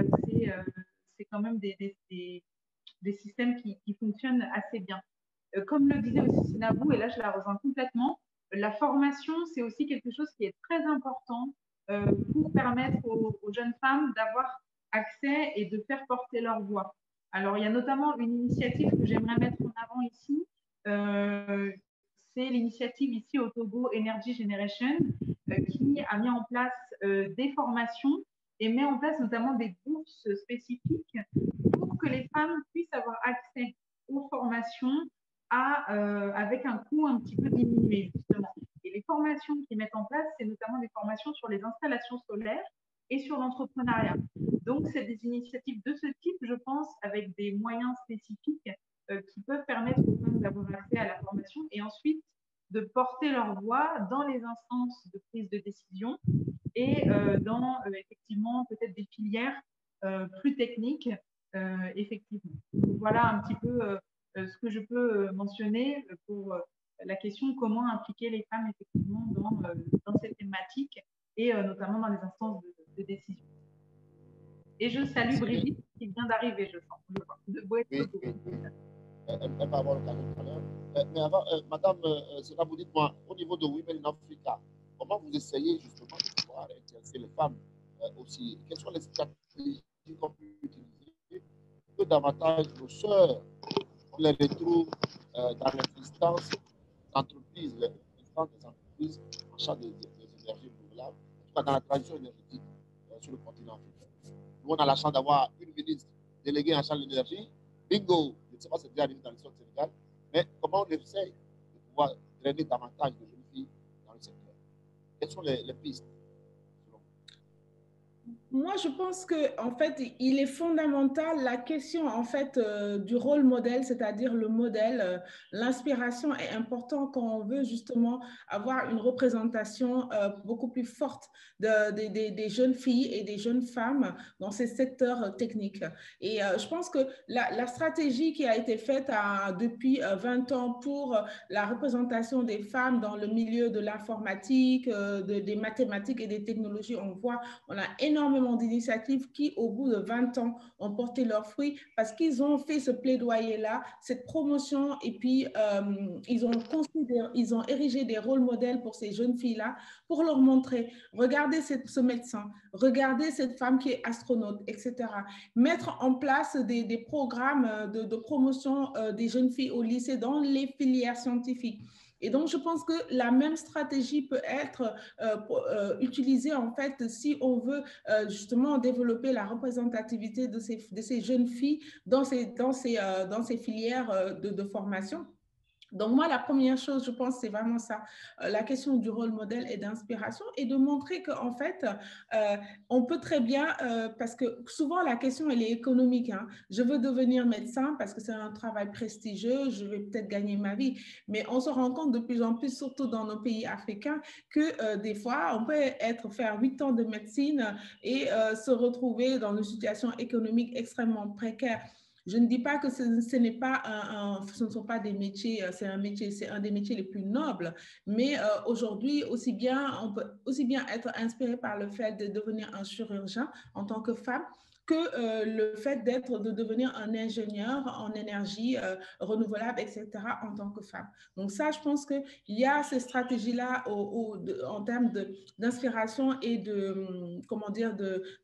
c'est quand même des systèmes qui fonctionnent assez bien. Comme le disait aussi Sénabou, et là je la rejoins complètement, la formation c'est aussi quelque chose qui est très important pour permettre aux jeunes femmes d'avoir accès et de faire porter leur voix. Alors, il y a notamment une initiative que j'aimerais mettre en avant ici. C'est l'initiative ici au Togo Energy Generation qui a mis en place des formations et met en place notamment des bourses spécifiques pour que les femmes puissent avoir accès aux formations avec un coût un petit peu diminué, justement. Et les formations qu'ils mettent en place, c'est notamment des formations sur les installations solaires et sur l'entrepreneuriat. Donc, c'est des initiatives de ce type, je pense, avec des moyens spécifiques qui peuvent permettre aux femmes d'avoir accès à la formation et ensuite de porter leur voix dans les instances de prise de décision et dans, effectivement, peut-être des filières plus techniques, effectivement. Donc, voilà un petit peu ce que je peux mentionner pour la question comment impliquer les femmes, effectivement, dans cette thématique et notamment dans les instances de décision. Et je salue Brigitte qui vient d'arriver, je pense. Oui. pourrait pas avoir l'occasion tout à l'heure. Mais avant, Madame vous dites-moi, au niveau de Women in Africa, comment vous essayez justement de pouvoir intéresser les femmes aussi? Quelles sont les stratégies qu'on peut utiliser que davantage nos sœurs, on les retrouve dans l'existence d'entreprises, des entreprises en charge des énergies renouvelables, en tout cas dans la transition énergétique sur le continent africain. Nous, on a la chance d'avoir une ministre déléguée en charge de l'énergie. Bingo! Je ne sais pas si c'est déjà arrivé dans l'histoire du Sénégal, mais comment on essaie de pouvoir drainer davantage de jeunes filles dans le secteur? Quelles sont les pistes? Moi, je pense que en fait, il est fondamental la question en fait du rôle modèle, c'est-à-dire le modèle, l'inspiration est important quand on veut justement avoir une représentation beaucoup plus forte des jeunes filles et des jeunes femmes dans ces secteurs techniques. Et je pense que la stratégie qui a été faite depuis 20 ans pour la représentation des femmes dans le milieu de l'informatique, des mathématiques et des technologies, on a énormément d'initiatives qui, au bout de 20 ans, ont porté leurs fruits parce qu'ils ont fait ce plaidoyer-là, cette promotion, et puis ils ont érigé des rôles modèles pour ces jeunes filles-là pour leur montrer, regardez ce médecin, regardez cette femme qui est astronaute, etc. Mettre en place des programmes de promotion des jeunes filles au lycée dans les filières scientifiques. Et donc, je pense que la même stratégie peut être utilisée en fait si on veut justement développer la représentativité de ces jeunes filles dans ces filières de formation. Donc moi, la première chose, je pense, c'est vraiment ça, la question du rôle modèle et d'inspiration et de montrer qu'en fait, on peut très bien, parce que souvent la question, elle est économique. Hein. Je veux devenir médecin parce que c'est un travail prestigieux, je vais peut-être gagner ma vie. Mais on se rend compte de plus en plus, surtout dans nos pays africains, que des fois, on peut faire 8 ans de médecine et se retrouver dans une situation économique extrêmement précaire. Je ne dis pas que ce ne sont pas des métiers, c'est un des métiers les plus nobles, mais aujourd'hui, on peut aussi bien être inspiré par le fait de devenir un chirurgien en tant que femme que le fait de devenir un ingénieur en énergie renouvelable, etc., en tant que femme. Donc ça, je pense qu'il y a ces stratégies-là en termes d'inspiration et de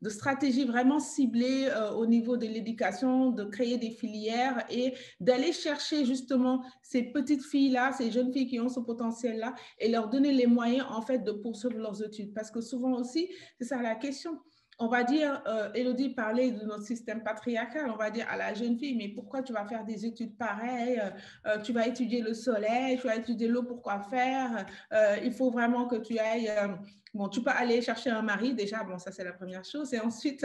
stratégies vraiment ciblées au niveau de l'éducation, de créer des filières et d'aller chercher justement ces petites filles-là, ces jeunes filles qui ont ce potentiel-là et leur donner les moyens en fait de poursuivre leurs études. Parce que souvent aussi, c'est ça la question. On va dire, Élodie parlait de notre système patriarcal, on va dire à la jeune fille, mais pourquoi tu vas faire des études pareilles? Tu vas étudier le soleil, tu vas étudier l'eau, pourquoi faire? Il faut vraiment que tu ailles... Bon, tu peux aller chercher un mari, déjà, bon, ça c'est la première chose. Et ensuite,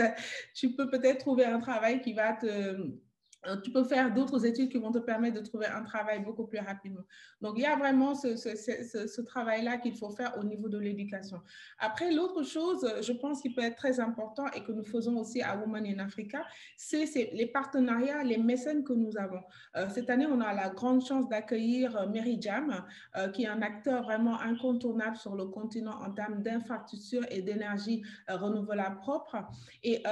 tu peux peut-être trouver un travail qui va tu peux faire d'autres études qui vont te permettre de trouver un travail beaucoup plus rapidement. Donc, il y a vraiment ce travail-là qu'il faut faire au niveau de l'éducation. Après, l'autre chose, je pense, qui peut être très important et que nous faisons aussi à Women in Africa, c'est les partenariats, les mécènes que nous avons. Cette année, on a la grande chance d'accueillir Merijam, qui est un acteur vraiment incontournable sur le continent en termes d'infrastructures et d'énergie renouvelable propre. Et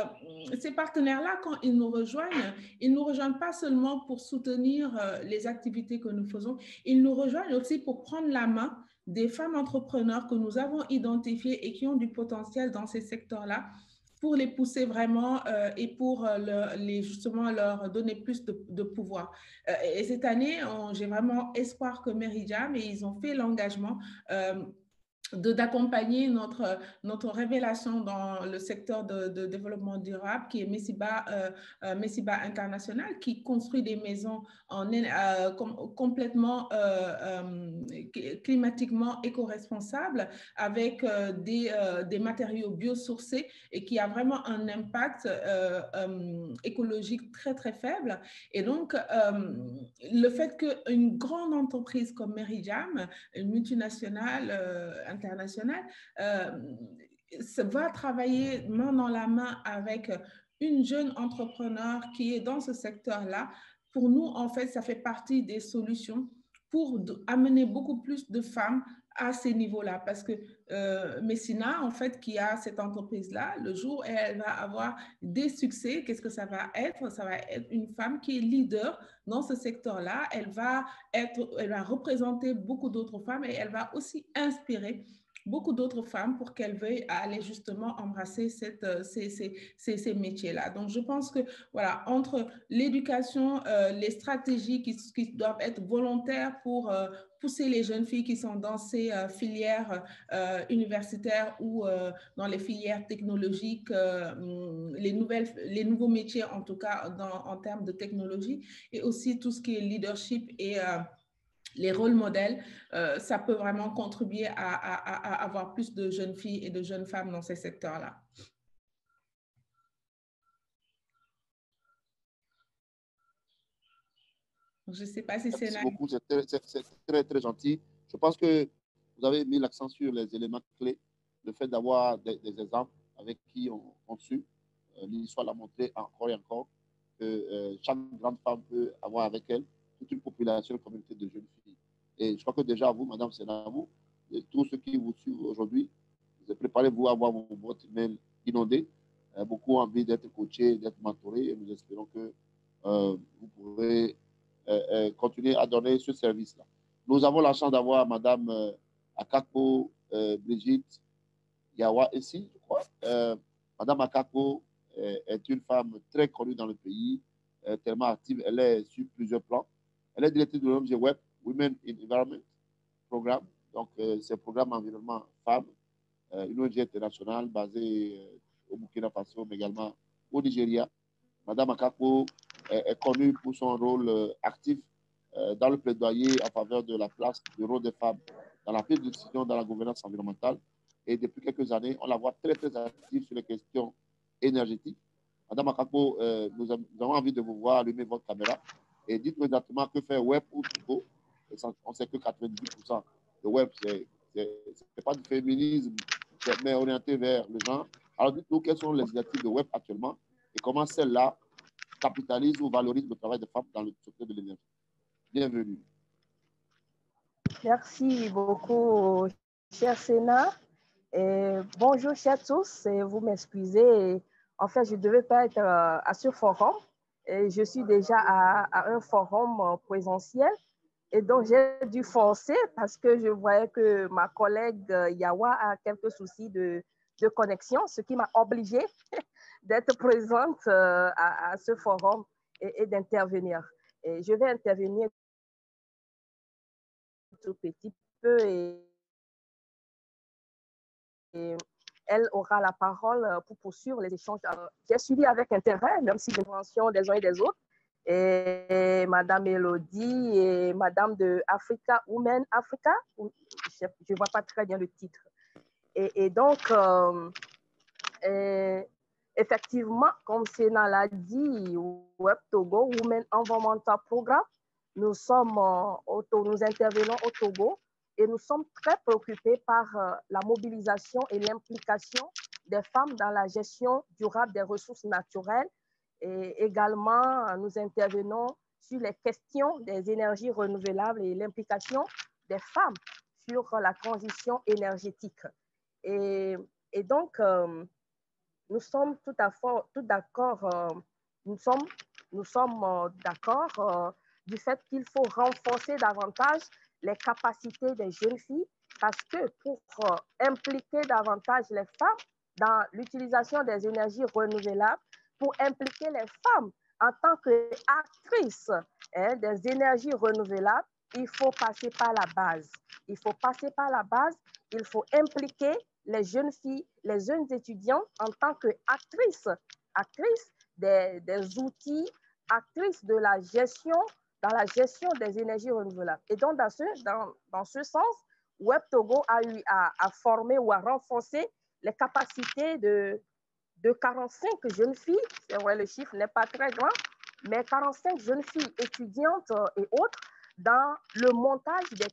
ces partenaires-là, quand ils nous rejoignent pas seulement pour soutenir les activités que nous faisons, ils nous rejoignent aussi pour prendre la main des femmes entrepreneurs que nous avons identifiées et qui ont du potentiel dans ces secteurs-là pour les pousser vraiment et pour justement leur donner plus de pouvoir. Et cette année, j'ai vraiment espoir que Merijam, et ils ont fait l'engagement d'accompagner notre révélation dans le secteur de développement durable qui est Messiba International, qui construit des maisons complètement climatiquement éco-responsables avec des matériaux biosourcés et qui a vraiment un impact écologique très, très faible. Et donc, le fait qu'une grande entreprise comme Merijam, une multinationale internationale, va travailler main dans la main avec une jeune entrepreneur qui est dans ce secteur-là. Pour nous, en fait, ça fait partie des solutions pour amener beaucoup plus de femmes à ces niveaux-là, parce que Messina, en fait, qui a cette entreprise-là, le jour où elle va avoir des succès, qu'est-ce que ça va être? Ça va être une femme qui est leader dans ce secteur-là. Elle va représenter beaucoup d'autres femmes et elle va aussi inspirer beaucoup d'autres femmes pour qu'elles veuillent aller justement embrasser ces métiers-là. Donc, je pense que, voilà, entre l'éducation, les stratégies qui doivent être volontaires pour pousser les jeunes filles qui sont dans ces filières universitaires ou dans les filières technologiques, les nouveaux métiers, en tout cas en termes de technologie, et aussi tout ce qui est leadership et les rôles modèles, ça peut vraiment contribuer à avoir plus de jeunes filles et de jeunes femmes dans ces secteurs-là. Je ne sais pas si c'est... Merci beaucoup, c'est très, très gentil. Je pense que vous avez mis l'accent sur les éléments clés, le fait d'avoir des exemples avec qui on suit. L'histoire l'a montré encore et encore que chaque grande femme peut avoir avec elle toute une population, une communauté de jeunes filles. Et je crois que déjà, vous, Madame Senabou, et tous ceux qui vous suivent aujourd'hui, préparez-vous à avoir votre email inondé. Beaucoup ont envie d'être coachés, d'être mentorés, et nous espérons que vous pourrez continuer à donner ce service-là. Nous avons la chance d'avoir Madame Akako Brigitte Yawa ici, je crois. Madame Akako est une femme très connue dans le pays, tellement active. Elle est sur plusieurs plans. Elle est directrice de l'ONG Web Women in Environment Programme. Donc, c'est un programme environnement femmes, une ONG internationale basée au Burkina Faso, mais également au Nigeria. Madame Akako est connue pour son rôle actif dans le plaidoyer en faveur de la place du rôle des femmes dans la prise de décision dans la gouvernance environnementale. Et depuis quelques années, on la voit très, très active sur les questions énergétiques. Madame Akako, nous avons envie de vous voir allumer votre caméra. Et dites-nous exactement que fait Web au Togo. On sait que 90% de Web, ce n'est pas du féminisme, mais orienté vers le genre. Alors dites-nous quelles sont les initiatives de Web actuellement et comment celle-là capitalise ou valorise le travail des femmes dans le secteur de l'énergie. Bienvenue. Merci beaucoup, cher Sénat. Et bonjour, chers tous. Et vous m'excusez. En fait, je ne devais pas être à ce forum. Et je suis déjà à un forum présentiel. Et donc, j'ai dû forcer parce que je voyais que ma collègue Yawa a quelques soucis de connexion, ce qui m'a obligée d'être présente à ce forum et d'intervenir. Et je vais intervenir un tout petit peu et elle aura la parole pour poursuivre les échanges. J'ai suivi avec intérêt, même si l'intervention des uns et des autres, et Madame Elodie et Madame de Africa Women Africa, je ne vois pas très bien le titre. Et donc, effectivement, comme Sénat l'a dit, Web Togo Women Environmental Programme, nous intervenons au Togo et nous sommes très préoccupés par la mobilisation et l'implication des femmes dans la gestion durable des ressources naturelles. Et également, nous intervenons sur les questions des énergies renouvelables et l'implication des femmes sur la transition énergétique. Et donc, nous sommes tout d'accord, nous sommes d'accord du fait qu'il faut renforcer davantage les capacités des jeunes filles parce que pour impliquer davantage les femmes dans l'utilisation des énergies renouvelables, pour impliquer les femmes en tant qu'actrices des énergies renouvelables, il faut passer par la base. Il faut passer par la base, il faut impliquer les jeunes filles, les jeunes étudiants en tant qu'actrices des outils, actrices de la gestion, dans la gestion des énergies renouvelables. Et donc, dans ce sens, Web Togo a eu à former ou à renforcer les capacités de 45 jeunes filles, c'est vrai, le chiffre n'est pas très grand, mais 45 jeunes filles étudiantes et autres dans le montage des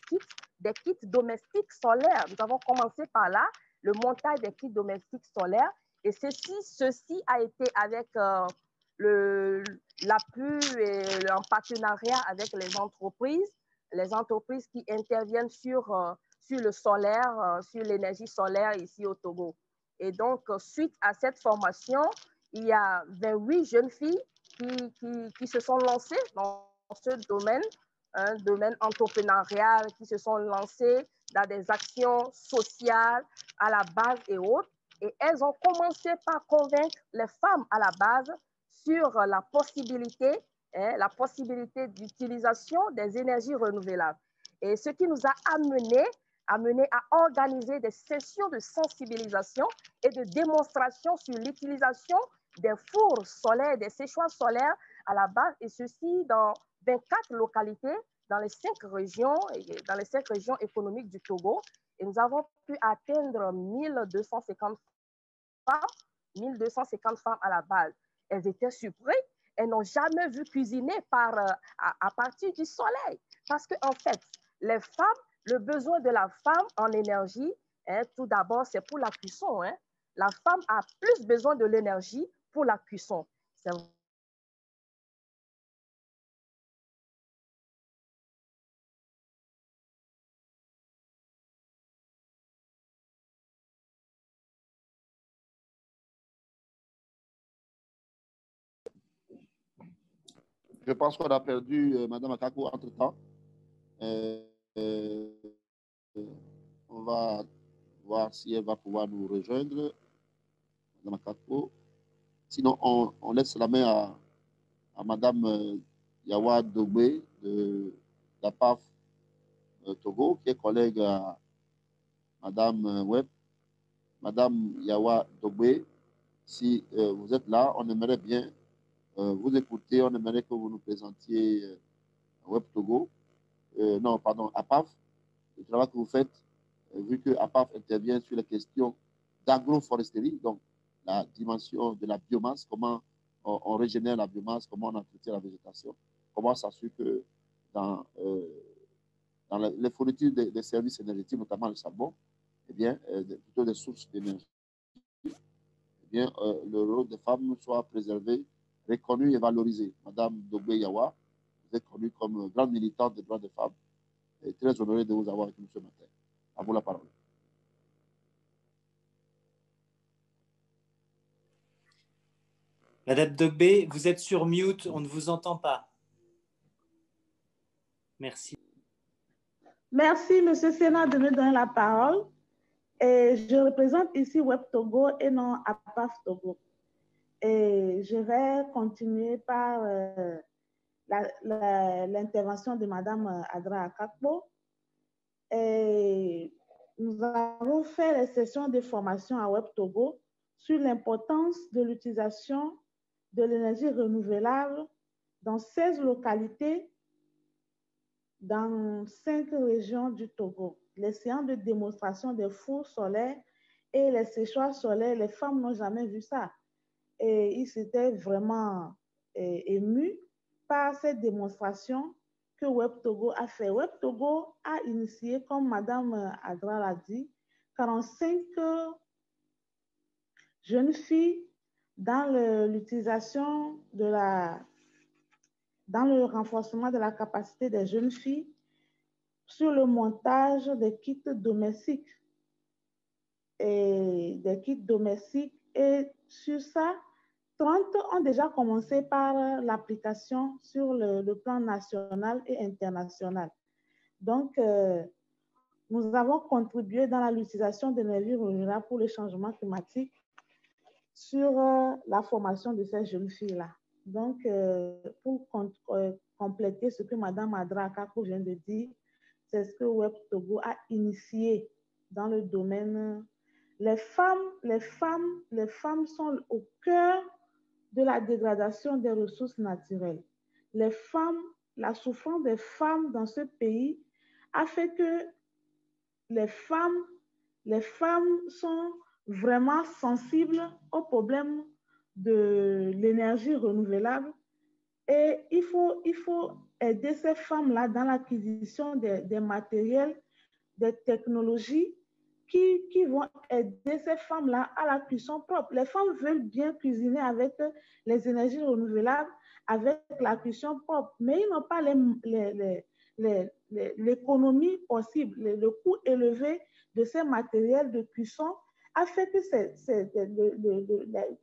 kits domestiques solaires. Nous avons commencé par là, le montage des kits domestiques solaires, et ceci a été avec l'appui et en partenariat avec les entreprises qui interviennent sur sur le solaire, sur l'énergie solaire ici au Togo. Et donc, suite à cette formation, il y a 28 jeunes filles qui se sont lancées dans ce domaine, un domaine entrepreneurial, qui se sont lancées dans des actions sociales à la base et autres. Et elles ont commencé par convaincre les femmes à la base sur la possibilité d'utilisation des énergies renouvelables. Et ce qui nous a amené à organiser des sessions de sensibilisation et de démonstration sur l'utilisation des fours solaires, des séchoirs solaires à la base, et ceci dans 24 localités dans les 5 régions économiques du Togo. Et nous avons pu atteindre 1250 femmes à la base. Elles étaient surprises. Elles n'ont jamais vu cuisiner à partir du soleil. Parce qu'en fait, les femmes, le besoin de la femme en énergie, tout d'abord, c'est pour la cuisson. La femme a plus besoin de l'énergie pour la cuisson. Je pense qu'on a perdu Mme Akako entre-temps. On va voir si elle va pouvoir nous rejoindre, Mme Akako. Sinon, on laisse la main à Mme Yawa Dogbe de la PAF Togo, qui est collègue à Mme Webb. Mme Yawa Dogbe, si vous êtes là, on aimerait bien vous écouter, on aimerait que vous nous présentiez Web Togo, APAF, le travail que vous faites, vu que APAF intervient sur les questions d'agroforesterie, donc la dimension de la biomasse, comment on régénère la biomasse, comment on entretient la végétation, comment s'assurer que dans les fournitures des services énergétiques, notamment le charbon, eh bien, plutôt des sources d'énergie, eh bien, le rôle des femmes soit préservé, reconnu et valorisé. Madame Dogbe Yawa, vous êtes connue comme grande militante des droits des femmes et très honorée de vous avoir avec nous ce matin. À vous la parole. Madame Dogbe, vous êtes sur mute, on ne vous entend pas. Merci. Merci, Monsieur Sénat, de me donner la parole. Et je représente ici Web Togo et non APAF Togo. Et je vais continuer par l'intervention de Mme Adra Akakpo. Et nous avons fait les sessions de formation à Web Togo sur l'importance de l'utilisation de l'énergie renouvelable dans 16 localités dans 5 régions du Togo. Les séances de démonstration des fours solaires et les séchoirs solaires, les femmes n'ont jamais vu ça. Et ils étaient vraiment émus par cette démonstration que Web Togo a fait. Web Togo a initié, comme Mme Adra l'a dit, 45 jeunes filles dans l'utilisation dans le renforcement de la capacité des jeunes filles sur le montage des kits domestiques. Et sur ça, 30 ont déjà commencé par l'application sur le plan national et international. Donc, nous avons contribué dans l'utilisation d'énergie renouvelable pour le changement climatique sur la formation de ces jeunes filles-là. Donc, pour compléter ce que Mme Adra Akakpo vient de dire, c'est ce que Web Togo a initié dans le domaine. Les femmes sont au cœur de la dégradation des ressources naturelles. La souffrance des femmes dans ce pays a fait que les femmes sont vraiment sensibles au problème de l'énergie renouvelable et il faut aider ces femmes-là dans l'acquisition des matériels, des technologies qui vont aider ces femmes-là à la cuisson propre. Les femmes veulent bien cuisiner avec les énergies renouvelables, avec la cuisson propre, mais ils n'ont pas l'économie possible, le coût élevé de ces matériels de cuisson a fait que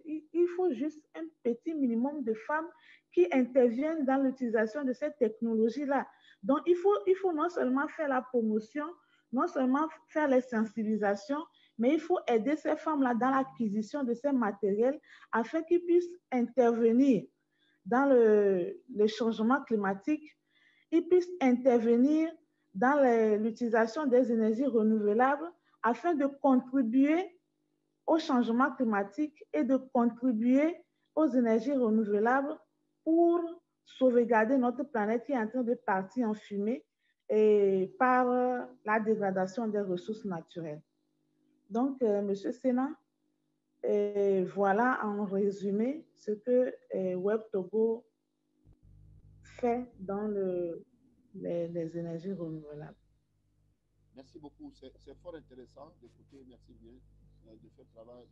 il faut juste un petit minimum de femmes qui interviennent dans l'utilisation de cette technologie-là. Donc, il faut non seulement faire la promotion, non seulement faire les sensibilisations, mais il faut aider ces femmes-là dans l'acquisition de ces matériels afin qu'ils puissent intervenir dans le changement climatique, ils puissent intervenir dans l'utilisation des énergies renouvelables afin de contribuer au changement climatique et de contribuer aux énergies renouvelables pour sauvegarder notre planète qui est en train de partir en fumée et par la dégradation des ressources naturelles. Donc, Monsieur Sénat, voilà en résumé ce que Web Togo fait dans les énergies renouvelables. Merci beaucoup. C'est fort intéressant d'écouter. Merci bien de faire le travail,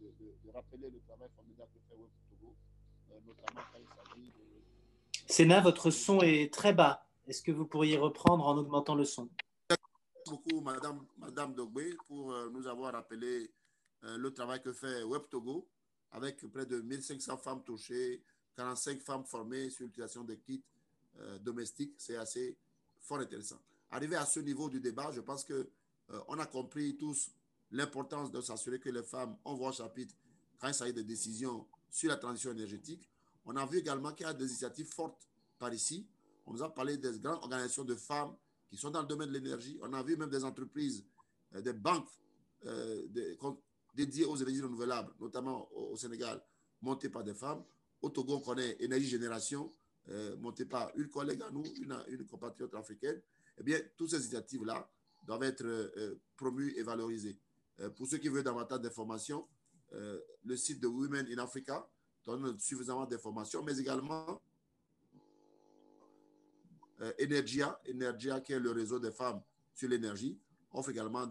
de rappeler le travail formidable que fait Web Togo, notamment quand il s'agit de... Sénat, votre son est très bas. Est-ce que vous pourriez reprendre en augmentant le son? Merci beaucoup, Madame Dogbe, pour nous avoir rappelé le travail que fait Web Togo, avec près de 1500 femmes touchées, 45 femmes formées sur l'utilisation des kits domestiques. C'est assez fort intéressant. Arrivé à ce niveau du débat, je pense qu'on a compris tous l'importance de s'assurer que les femmes ont voix au chapitre quand il s'agit de décisions sur la transition énergétique. On a vu également qu'il y a des initiatives fortes par ici. On nous a parlé des grandes organisations de femmes qui sont dans le domaine de l'énergie. On a vu même des entreprises, des banques dédiées aux énergies renouvelables, notamment au Sénégal, montées par des femmes. Au Togo, on connaît Énergie Génération, montée par une collègue à nous, une compatriote africaine. Eh bien, toutes ces initiatives-là doivent être promues et valorisées. Pour ceux qui veulent davantage d'informations, le site de Women in Africa donne suffisamment d'informations, mais également Energia, qui est le réseau des femmes sur l'énergie, offre également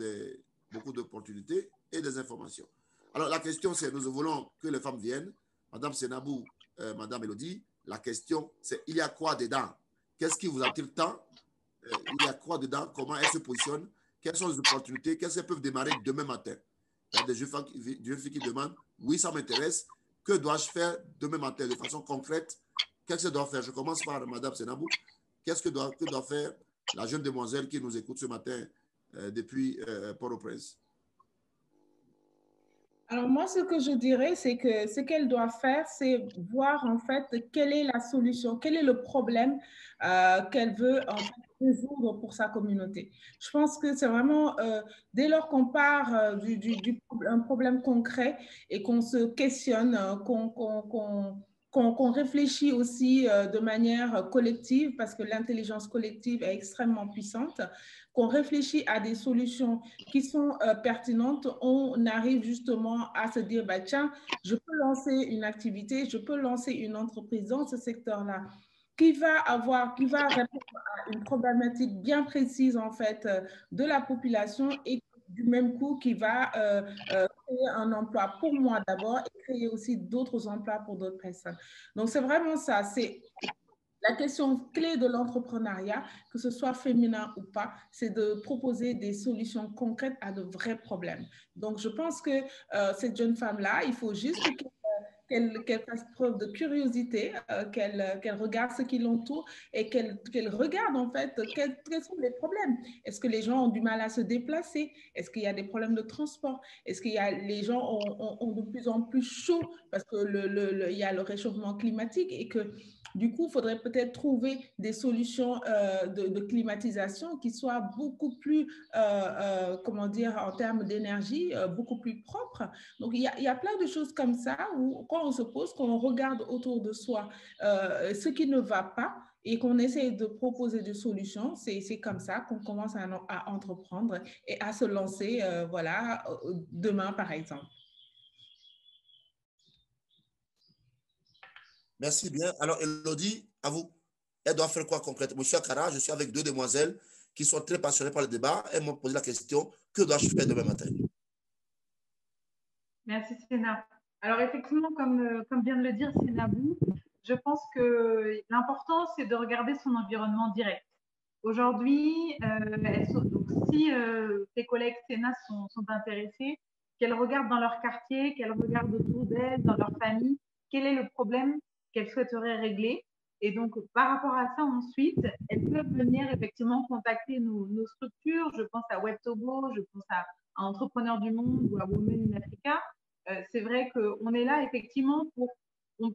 beaucoup d'opportunités et des informations. Alors, la question, c'est, nous voulons que les femmes viennent. Madame Senabou, Madame Elodie, la question, c'est, il y a quoi dedans? Qu'est-ce qui vous attire tant? Il y a quoi dedans? Comment elles se positionnent? Quelles sont les opportunités? Qu'est-ce qu'elles peuvent démarrer demain matin? Il y a des jeunes filles qui demandent, oui, ça m'intéresse. Que dois-je faire demain matin de façon concrète? Qu'est-ce que je dois faire? Je commence par Madame Senabou. Qu'est-ce que doit faire la jeune demoiselle qui nous écoute ce matin depuis Port-au-Prince? Alors moi, ce que je dirais, c'est que ce qu'elle doit faire, c'est voir en fait quelle est la solution, quel est le problème qu'elle veut en fait résoudre pour sa communauté. Je pense que c'est vraiment, dès lors qu'on part un problème concret et qu'on se questionne, qu'on réfléchit aussi de manière collective, parce que l'intelligence collective est extrêmement puissante, qu'on réfléchit à des solutions qui sont pertinentes, on arrive justement à se dire, bah, tiens, je peux lancer une activité, je peux lancer une entreprise dans ce secteur-là qui va répondre à une problématique bien précise en fait de la population et du même coup qui va créer un emploi pour moi d'abord et créer aussi d'autres emplois pour d'autres personnes. Donc c'est vraiment ça, c'est la question clé de l'entrepreneuriat, que ce soit féminin ou pas, c'est de proposer des solutions concrètes à de vrais problèmes. Donc, je pense que cette jeune femme-là, il faut juste qu'elle fasse preuve de curiosité, qu'elle regarde ce qui l'entoure et qu'elle regarde en fait quels sont les problèmes. Est-ce que les gens ont du mal à se déplacer? Est-ce qu'il y a des problèmes de transport? Est-ce que les gens ont de plus en plus chaud parce qu'il y a le réchauffement climatique et que du coup, il faudrait peut-être trouver des solutions de climatisation qui soient beaucoup plus, comment dire, en termes d'énergie, beaucoup plus propres. Donc, il y a plein de choses comme ça où quand on se pose, quand on regarde autour de soi ce qui ne va pas et qu'on essaie de proposer des solutions, c'est comme ça qu'on commence à entreprendre et à se lancer, voilà, demain, par exemple. Merci bien. Alors, Elodie, à vous. Elle doit faire quoi concrètement? Monsieur Akara, je suis avec deux demoiselles qui sont très passionnées par le débat. Elles m'ont posé la question, que dois-je faire demain matin? Merci, Sénat. Alors, effectivement, comme vient de le dire Sénabou, je pense que l'important, c'est de regarder son environnement direct. Aujourd'hui, donc si tes collègues Sénat sont intéressés, qu'elles regardent dans leur quartier, qu'elles regardent autour d'elles, dans leur famille, quel est le problème qu'elles souhaiteraient régler. Et donc, par rapport à ça, ensuite, elles peuvent venir effectivement contacter nos structures. Je pense à Web Togo, je pense à Entrepreneurs du Monde ou à Women in Africa. C'est vrai qu'on est là effectivement pour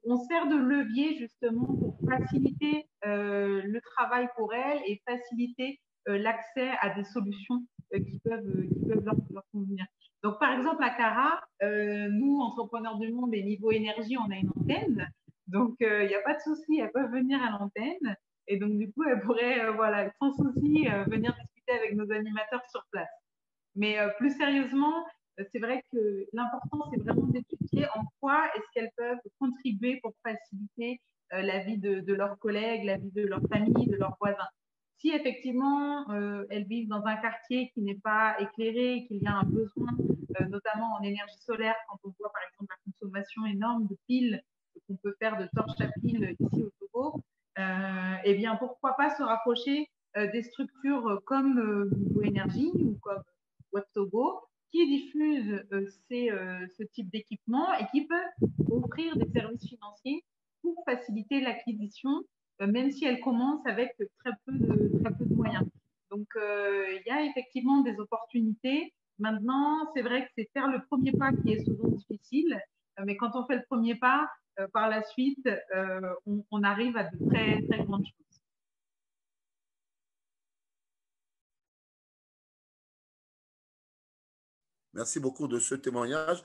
on sert de levier justement pour faciliter le travail pour elles et faciliter l'accès à des solutions qui peuvent leur convenir. Donc, par exemple, à Cara, nous, Entrepreneurs du Monde et Niveau Énergie, on a une antenne. Donc, il n'y a pas de souci, elles peuvent venir à l'antenne. Et donc, du coup, elles pourraient, voilà, sans souci, venir discuter avec nos animateurs sur place. Mais plus sérieusement, c'est vrai que l'important, c'est vraiment d'étudier en quoi est-ce qu'elles peuvent contribuer pour faciliter la vie de leurs collègues, la vie de leur famille, de leurs voisins. Si effectivement, elles vivent dans un quartier qui n'est pas éclairé, qu'il y a un besoin, notamment en énergie solaire, quand on voit par exemple la consommation énorme de piles qu'on peut faire de torches à piles ici au Togo, eh bien, pourquoi pas se rapprocher des structures comme Niveau Énergie ou comme Web Togo, qui diffusent ce type d'équipement et qui peuvent offrir des services financiers pour faciliter l'acquisition, même si elles commencent avec très peu de moyens. Donc, il y a effectivement des opportunités. Maintenant, c'est vrai que c'est faire le premier pas qui est souvent difficile, mais quand on fait le premier pas, par la suite, on arrive à de très, très grandes choses. Merci beaucoup de ce témoignage.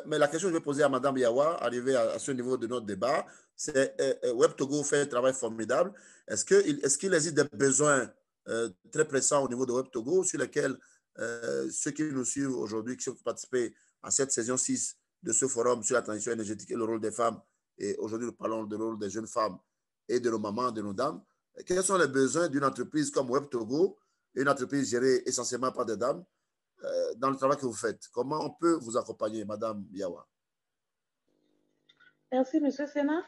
Mais la question que je vais poser à Mme Yawa, arrivée à ce niveau de notre débat, c'est Web Togo fait un travail formidable. Est-ce qu'il existe des besoins très pressants au niveau de Web Togo sur lesquels ceux qui nous suivent aujourd'hui, qui ont participé à cette saison 6 de ce forum sur la transition énergétique et le rôle des femmes, et aujourd'hui nous parlons du rôle des jeunes femmes et de nos mamans, de nos dames, quels sont les besoins d'une entreprise comme Web Togo, une entreprise gérée essentiellement par des dames, dans le travail que vous faites? Comment on peut vous accompagner, Madame Yawa? Merci, Monsieur Sénat.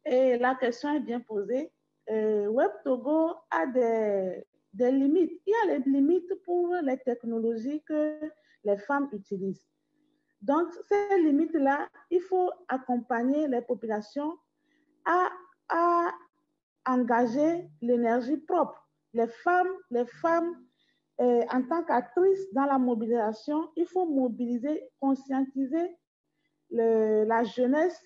Et la question est bien posée. Web Togo a des limites. Il y a les limites pour les technologies que les femmes utilisent. Donc, ces limites-là, il faut accompagner les populations à engager l'énergie propre. Les femmes en tant qu'actrices dans la mobilisation, il faut mobiliser, conscientiser la jeunesse,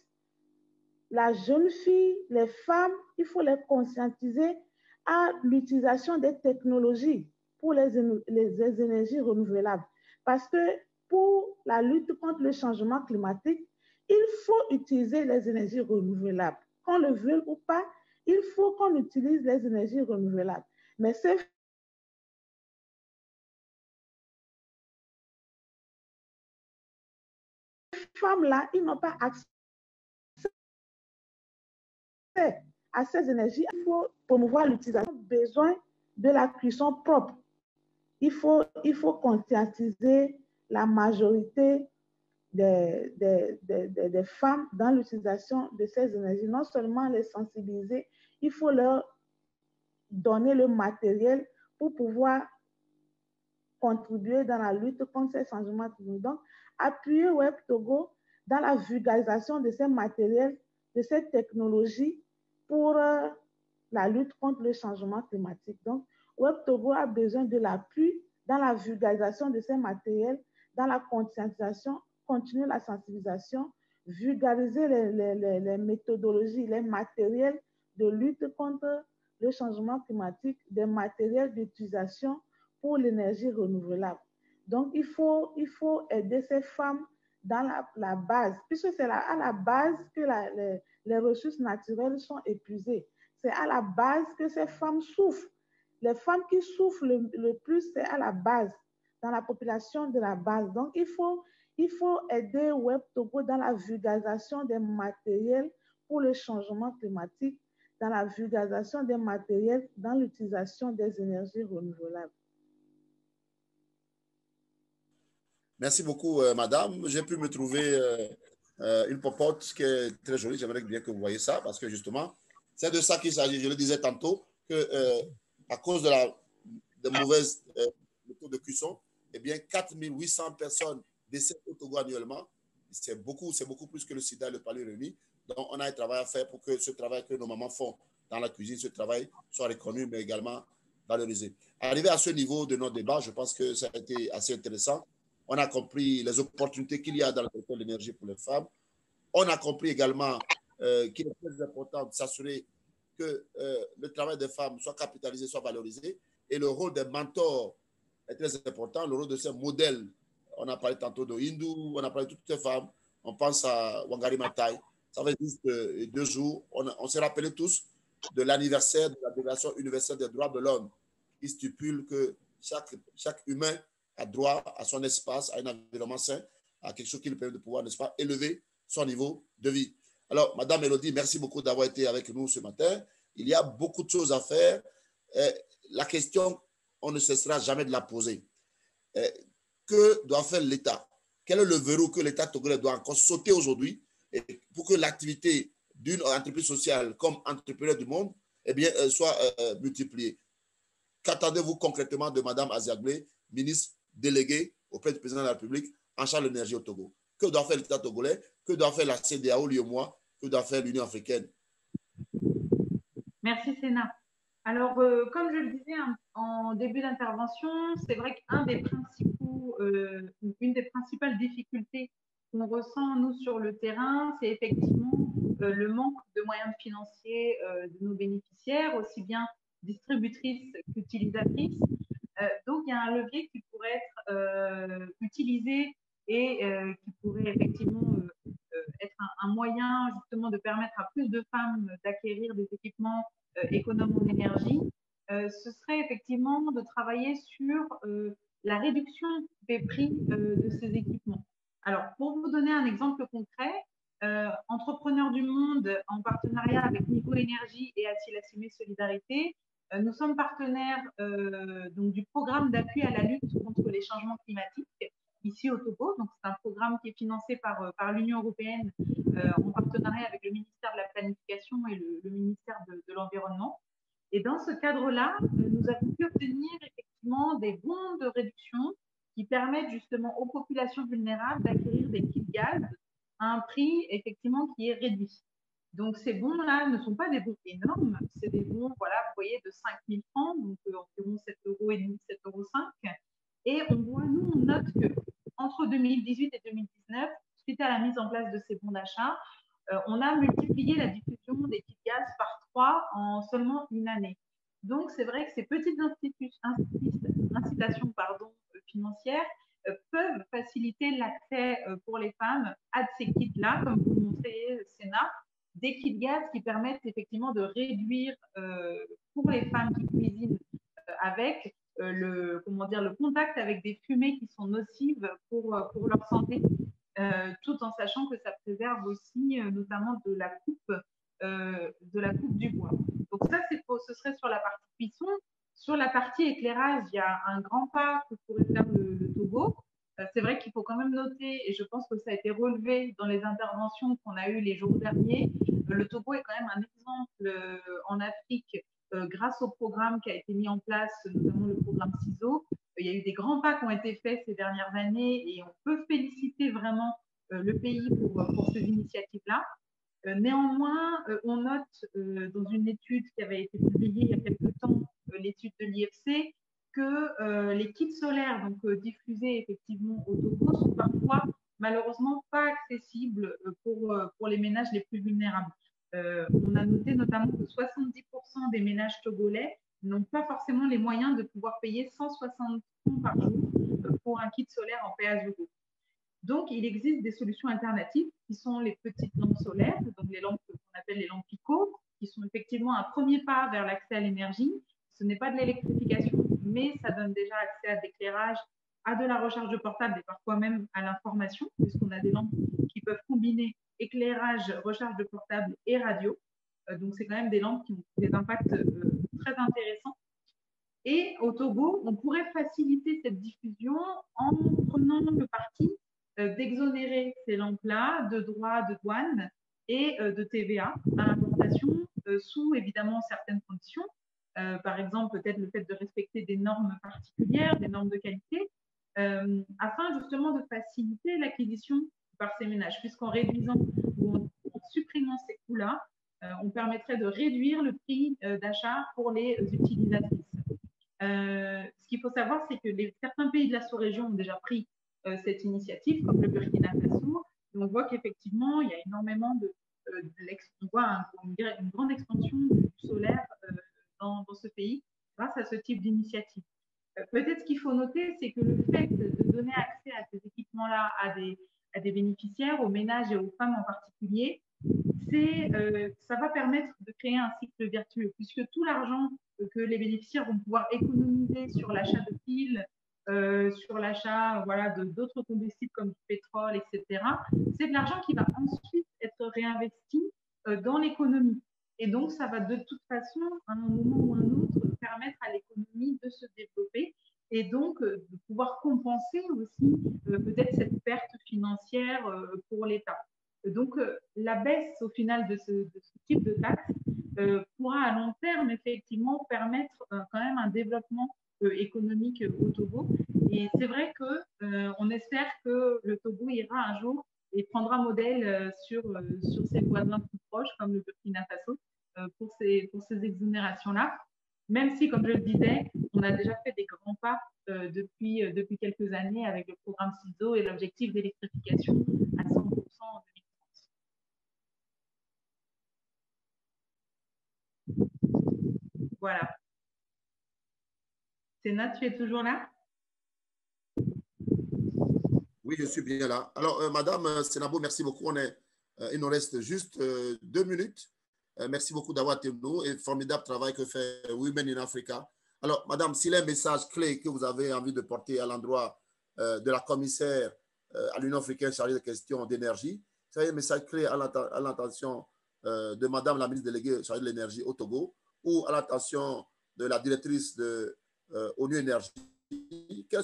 la jeune fille, les femmes, il faut les conscientiser à l'utilisation des technologies pour les énergies renouvelables. Parce que pour la lutte contre le changement climatique, il faut utiliser les énergies renouvelables. Qu'on le veuille ou pas, il faut qu'on utilise les énergies renouvelables. Mais ces femmes-là, ils n'ont pas accès à ces énergies. Il faut promouvoir l'utilisation, besoin de la cuisson propre. Il faut conscientiser la majorité des femmes dans l'utilisation de ces énergies. Non seulement les sensibiliser, il faut leur donner le matériel pour pouvoir contribuer dans la lutte contre ces changements climatiques. Donc, appuyer Web Togo dans la vulgarisation de ces matériels, de ces technologies pour la lutte contre le changement climatique. Donc, Web Togo a besoin de l'appui dans la vulgarisation de ces matériels, dans la conscientisation, continuer la sensibilisation, vulgariser les méthodologies, les matériels de lutte contre le changement climatique, des matériels d'utilisation pour l'énergie renouvelable. Donc, il faut aider ces femmes dans la base, puisque c'est à la base que les ressources naturelles sont épuisées. C'est à la base que ces femmes souffrent. Les femmes qui souffrent le plus, c'est à la base, dans la population de la base. Donc, il faut aider Web Togo dans la vulgarisation des matériels pour le changement climatique, dans la vulgarisation des matériels, dans l'utilisation des énergies renouvelables. Merci beaucoup, madame. J'ai pu me trouver une popote qui est très jolie. J'aimerais bien que vous voyez ça parce que justement, c'est de ça qu'il s'agit. Je le disais tantôt que à cause de mauvaises méthodes de cuisson, eh bien, 4800 personnes décèdent au Togo annuellement. C'est beaucoup plus que le sida et le palud réunis. Donc, on a un travail à faire pour que ce travail que nos mamans font dans la cuisine, ce travail soit reconnu, mais également valorisé. Arrivé à ce niveau de notre débat, je pense que ça a été assez intéressant. On a compris les opportunités qu'il y a dans le secteur de l'énergie pour les femmes. On a compris également qu'il est très important de s'assurer que le travail des femmes soit capitalisé, soit valorisé. Et le rôle des mentors est très important. Le rôle de ces modèles, on a parlé tantôt de Hindou, on a parlé de toutes ces femmes. On pense à Wangari Maathai. Ça fait juste 2 jours. On s'est rappelé tous de l'anniversaire de la Déclaration universelle des droits de l'homme qui stipule que chaque humain a droit à son espace, à un environnement sain, à quelque chose qui lui permet de pouvoir, n'est-ce pas, élever son niveau de vie. Alors, Madame Elodie, merci beaucoup d'avoir été avec nous ce matin. Il y a beaucoup de choses à faire. La question, on ne cessera jamais de la poser. Que doit faire l'État? Quel est le verrou que l'État togolais doit encore sauter aujourd'hui pour que l'activité d'une entreprise sociale comme Entrepreneurs du Monde eh bien, soit multipliée? Qu'attendez-vous concrètement de Mme Aziagbé, ministre déléguée auprès du président de la République en charge de l'énergie au Togo? Que doit faire l'État togolais? Que doit faire la CEDEAO, l'UEMOA? Que doit faire l'Union africaine? Merci, Sénat. Alors, comme je le disais en début d'intervention, c'est vrai qu'une des principales difficultés qu'on ressent, nous, sur le terrain, c'est effectivement le manque de moyens financiers de nos bénéficiaires, aussi bien distributrices qu'utilisatrices. Donc, il y a un levier qui pourrait être utilisé et qui pourrait effectivement être un moyen justement de permettre à plus de femmes d'acquérir des équipements économes en énergie. Ce serait effectivement de travailler sur la réduction des prix de ces équipements. Alors, pour vous donner un exemple concret, Entrepreneurs du Monde, en partenariat avec Niveau Énergie et Assumé Solidarité, nous sommes partenaires donc, du programme d'appui à la lutte contre les changements climatiques ici au Togo. Donc, c'est un programme qui est financé par l'Union européenne en partenariat avec le ministère de la Planification et le ministère de l'Environnement. Et dans ce cadre-là, nous avons pu obtenir effectivement des bons de réduction qui permettent justement aux populations vulnérables d'acquérir des kits gaz à un prix effectivement qui est réduit. Donc ces bons-là ne sont pas des bons énormes, c'est des bons, voilà, vous voyez, de 5 000 francs, donc environ 7,5 €, 7,5 €. Et on voit, nous, on note que entre 2018 et 2019, suite à la mise en place de ces bons d'achat, on a multiplié la diffusion des kits gaz par 3 en seulement une année. Donc, c'est vrai que ces petites incitations financières peuvent faciliter l'accès pour les femmes à ces kits-là, comme vous le montrez, Sénat, des kits gaz qui permettent effectivement de réduire pour les femmes qui cuisinent avec le contact avec des fumées qui sont nocives pour leur santé, tout en sachant que ça préserve aussi notamment de la coupe du bois. Donc ça, ce serait sur la partie cuisson. Sur la partie éclairage, il y a un grand pas que pourrait faire le Togo. C'est vrai qu'il faut quand même noter, et je pense que ça a été relevé dans les interventions qu'on a eues les jours derniers, le Togo est quand même un exemple en Afrique grâce au programme qui a été mis en place, notamment le programme CISO. Il y a eu des grands pas qui ont été faits ces dernières années et on peut féliciter vraiment le pays pour ces initiatives-là. Néanmoins, on note dans une étude qui avait été publiée il y a quelques temps, l'étude de l'IFC, que les kits solaires diffusés effectivement au Togo sont parfois malheureusement pas accessibles pour les ménages les plus vulnérables. On a noté notamment que 70% des ménages togolais n'ont pas forcément les moyens de pouvoir payer 160 francs par jour pour un kit solaire en pay-as-you-go. Donc, il existe des solutions alternatives qui sont les petites lampes solaires, donc les lampes qu'on appelle les lampes Pico, qui sont effectivement un premier pas vers l'accès à l'énergie. Ce n'est pas de l'électrification, mais ça donne déjà accès à de l'éclairage, à de la recharge de portable et parfois même à l'information, puisqu'on a des lampes qui peuvent combiner éclairage, recharge de portable et radio. Donc, c'est quand même des lampes qui ont des impacts très intéressants. Et au Togo, on pourrait faciliter cette diffusion en prenant le parti d'exonérer ces lampes-là de droits de douane et de TVA à l'importation sous évidemment certaines conditions. par exemple peut-être le fait de respecter des normes particulières, des normes de qualité, afin justement de faciliter l'acquisition par ces ménages, puisqu'en réduisant ou en supprimant ces coûts-là, on permettrait de réduire le prix d'achat pour les utilisatrices. Ce qu'il faut savoir, c'est que certains pays de la sous-région ont déjà pris cette initiative, comme le Burkina Faso. Et on voit qu'effectivement, il y a énormément on voit une grande expansion du solaire dans ce pays grâce à ce type d'initiative. Peut-être ce qu'il faut noter, c'est que le fait de donner accès à ces équipements-là à des bénéficiaires, aux ménages et aux femmes en particulier, ça va permettre de créer un cycle vertueux, puisque tout l'argent que les bénéficiaires vont pouvoir économiser sur l'achat de piles, sur l'achat d'autres combustibles comme du pétrole, etc., c'est de l'argent qui va ensuite être réinvesti dans l'économie. Et donc, ça va de toute façon, à un moment ou à un autre, permettre à l'économie de se développer et donc de pouvoir compenser aussi peut-être cette perte financière pour l'État. Donc, la baisse au final de ce type de taxe pourra à long terme effectivement permettre quand même un développement économique au Togo. Et c'est vrai qu'on espère que le Togo ira un jour et prendra modèle sur ses voisins plus proches comme le Burkina Faso pour ces exonérations-là. Même si, comme je le disais, on a déjà fait des grands pas depuis quelques années avec le programme CISO et l'objectif d'électrification à 100% en 2030. Voilà. Sénat, tu es toujours là? Oui, je suis bien là. Alors, Madame Senabo, merci beaucoup. Il nous reste juste 2 minutes. Merci beaucoup d'avoir été nous et formidable travail que fait Women in Africa. Alors, Madame, s'il y a un message clé que vous avez envie de porter à l'endroit de la commissaire à l'Union africaine chargée des questions d'énergie, c'est un message clé à l'attention de Madame la ministre déléguée chargée de l'énergie au Togo ou à l'attention de la directrice de ONU Énergie, quelle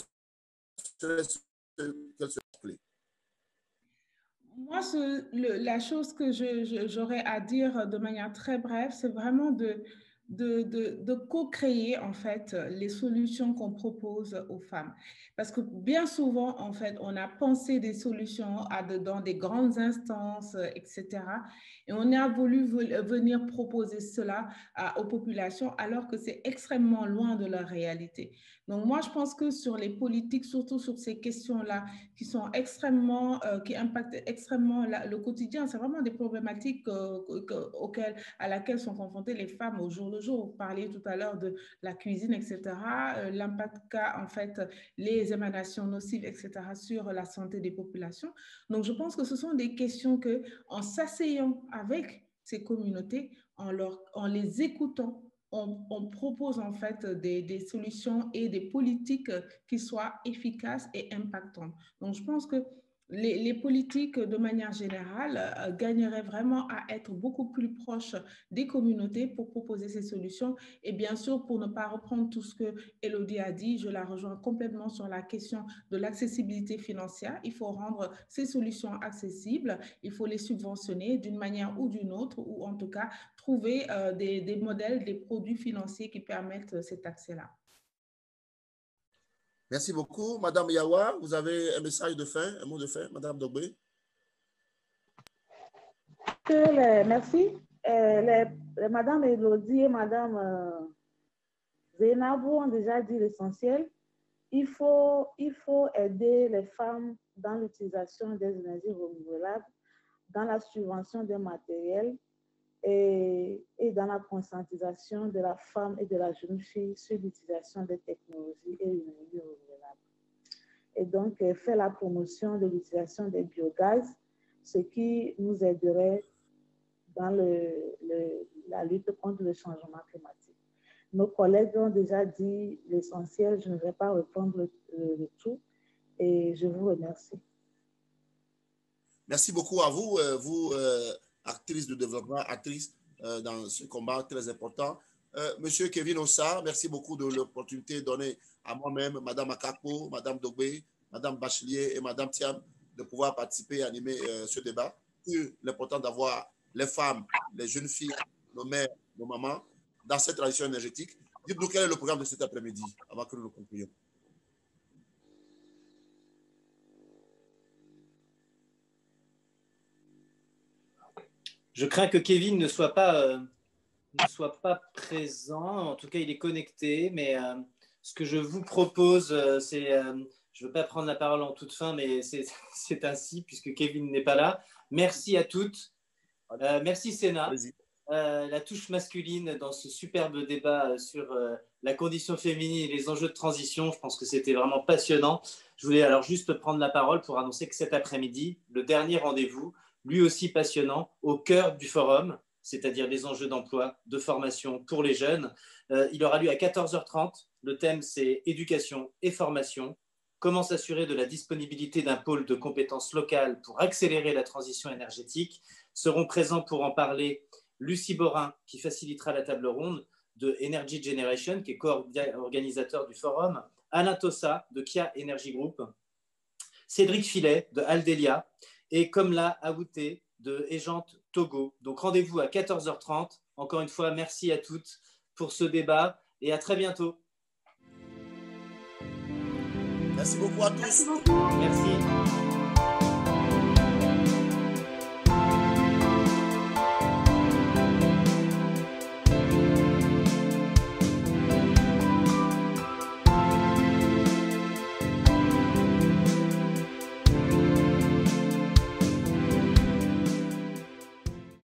serait la clé? Moi, la chose que j'aurais à dire de manière très brève, c'est vraiment de co-créer en fait les solutions qu'on propose aux femmes. Parce que bien souvent, en fait, on a pensé des solutions dans des grandes instances, etc. Et on a voulu venir proposer cela aux populations alors que c'est extrêmement loin de leur réalité. Donc moi, je pense que sur les politiques, surtout sur ces questions-là, qui sont qui impactent extrêmement le quotidien, c'est vraiment des problématiques à laquelle sont confrontées les femmes au jour le jour. Vous parliez tout à l'heure de la cuisine, etc. L'impact qu'a en fait les émanations nocives, etc. sur la santé des populations. Donc, je pense que ce sont des questions que, en s'asseyant avec ces communautés, en les écoutant, on propose en fait des solutions et des politiques qui soient efficaces et impactantes. Donc, je pense que les politiques, de manière générale, gagneraient vraiment à être beaucoup plus proches des communautés pour proposer ces solutions. Et bien sûr, pour ne pas reprendre tout ce que Élodie a dit, je la rejoins complètement sur la question de l'accessibilité financière. Il faut rendre ces solutions accessibles, il faut les subventionner d'une manière ou d'une autre, ou en tout cas trouver des modèles, des produits financiers qui permettent cet accès-là. Merci beaucoup. Madame Yawa, vous avez un message de fin, un mot de fin, Madame Dogbe. Merci. Madame Élodie et Madame Zainabou ont déjà dit l'essentiel. Il faut aider les femmes dans l'utilisation des énergies renouvelables, dans la subvention des matériels et dans la conscientisation de la femme et de la jeune fille sur l'utilisation des technologies et des énergies renouvelables. Et donc, faire la promotion de l'utilisation des biogaz, ce qui nous aiderait dans la lutte contre le changement climatique. Nos collègues ont déjà dit l'essentiel, je ne vais pas reprendre le tout et je vous remercie. Merci beaucoup à vous, actrice de développement, actrice dans ce combat très important. Monsieur Kevin Ossa, merci beaucoup de l'opportunité donnée à moi-même, Madame Akapo, Madame Dogbe, Madame Bachelier et Madame Thiam de pouvoir participer et animer ce débat. C'est important d'avoir les femmes, les jeunes filles, nos mères, nos mamans dans cette transition énergétique. Dites-nous quel est le programme de cet après-midi avant que nous le concluions. Je crains que Kevin ne soit pas présent. En tout cas, il est connecté. Mais ce que je vous propose, c'est, je ne veux pas prendre la parole en toute fin, mais c'est ainsi puisque Kevin n'est pas là. Merci à toutes. Merci Sénat. La touche masculine dans ce superbe débat sur la condition féminine et les enjeux de transition. Je pense que c'était vraiment passionnant. Je voulais alors juste prendre la parole pour annoncer que cet après-midi, le dernier rendez-vous, lui aussi passionnant, au cœur du forum, c'est-à-dire les enjeux d'emploi, de formation pour les jeunes. Il aura lieu à 14h30. Le thème, c'est éducation et formation. Comment s'assurer de la disponibilité d'un pôle de compétences locales pour accélérer la transition énergétique. Seront présents pour en parler Lucie Borin, qui facilitera la table ronde, de Energy Generation, qui est co-organisateur du forum, Alain Tossa, de Kia Energy Group, Cédric Filet, de Aldelia, et Komla Aouté, de Egent Togo. Donc rendez-vous à 14h30. Encore une fois, merci à toutes pour ce débat et à très bientôt. Merci beaucoup à tous. Merci beaucoup. Merci.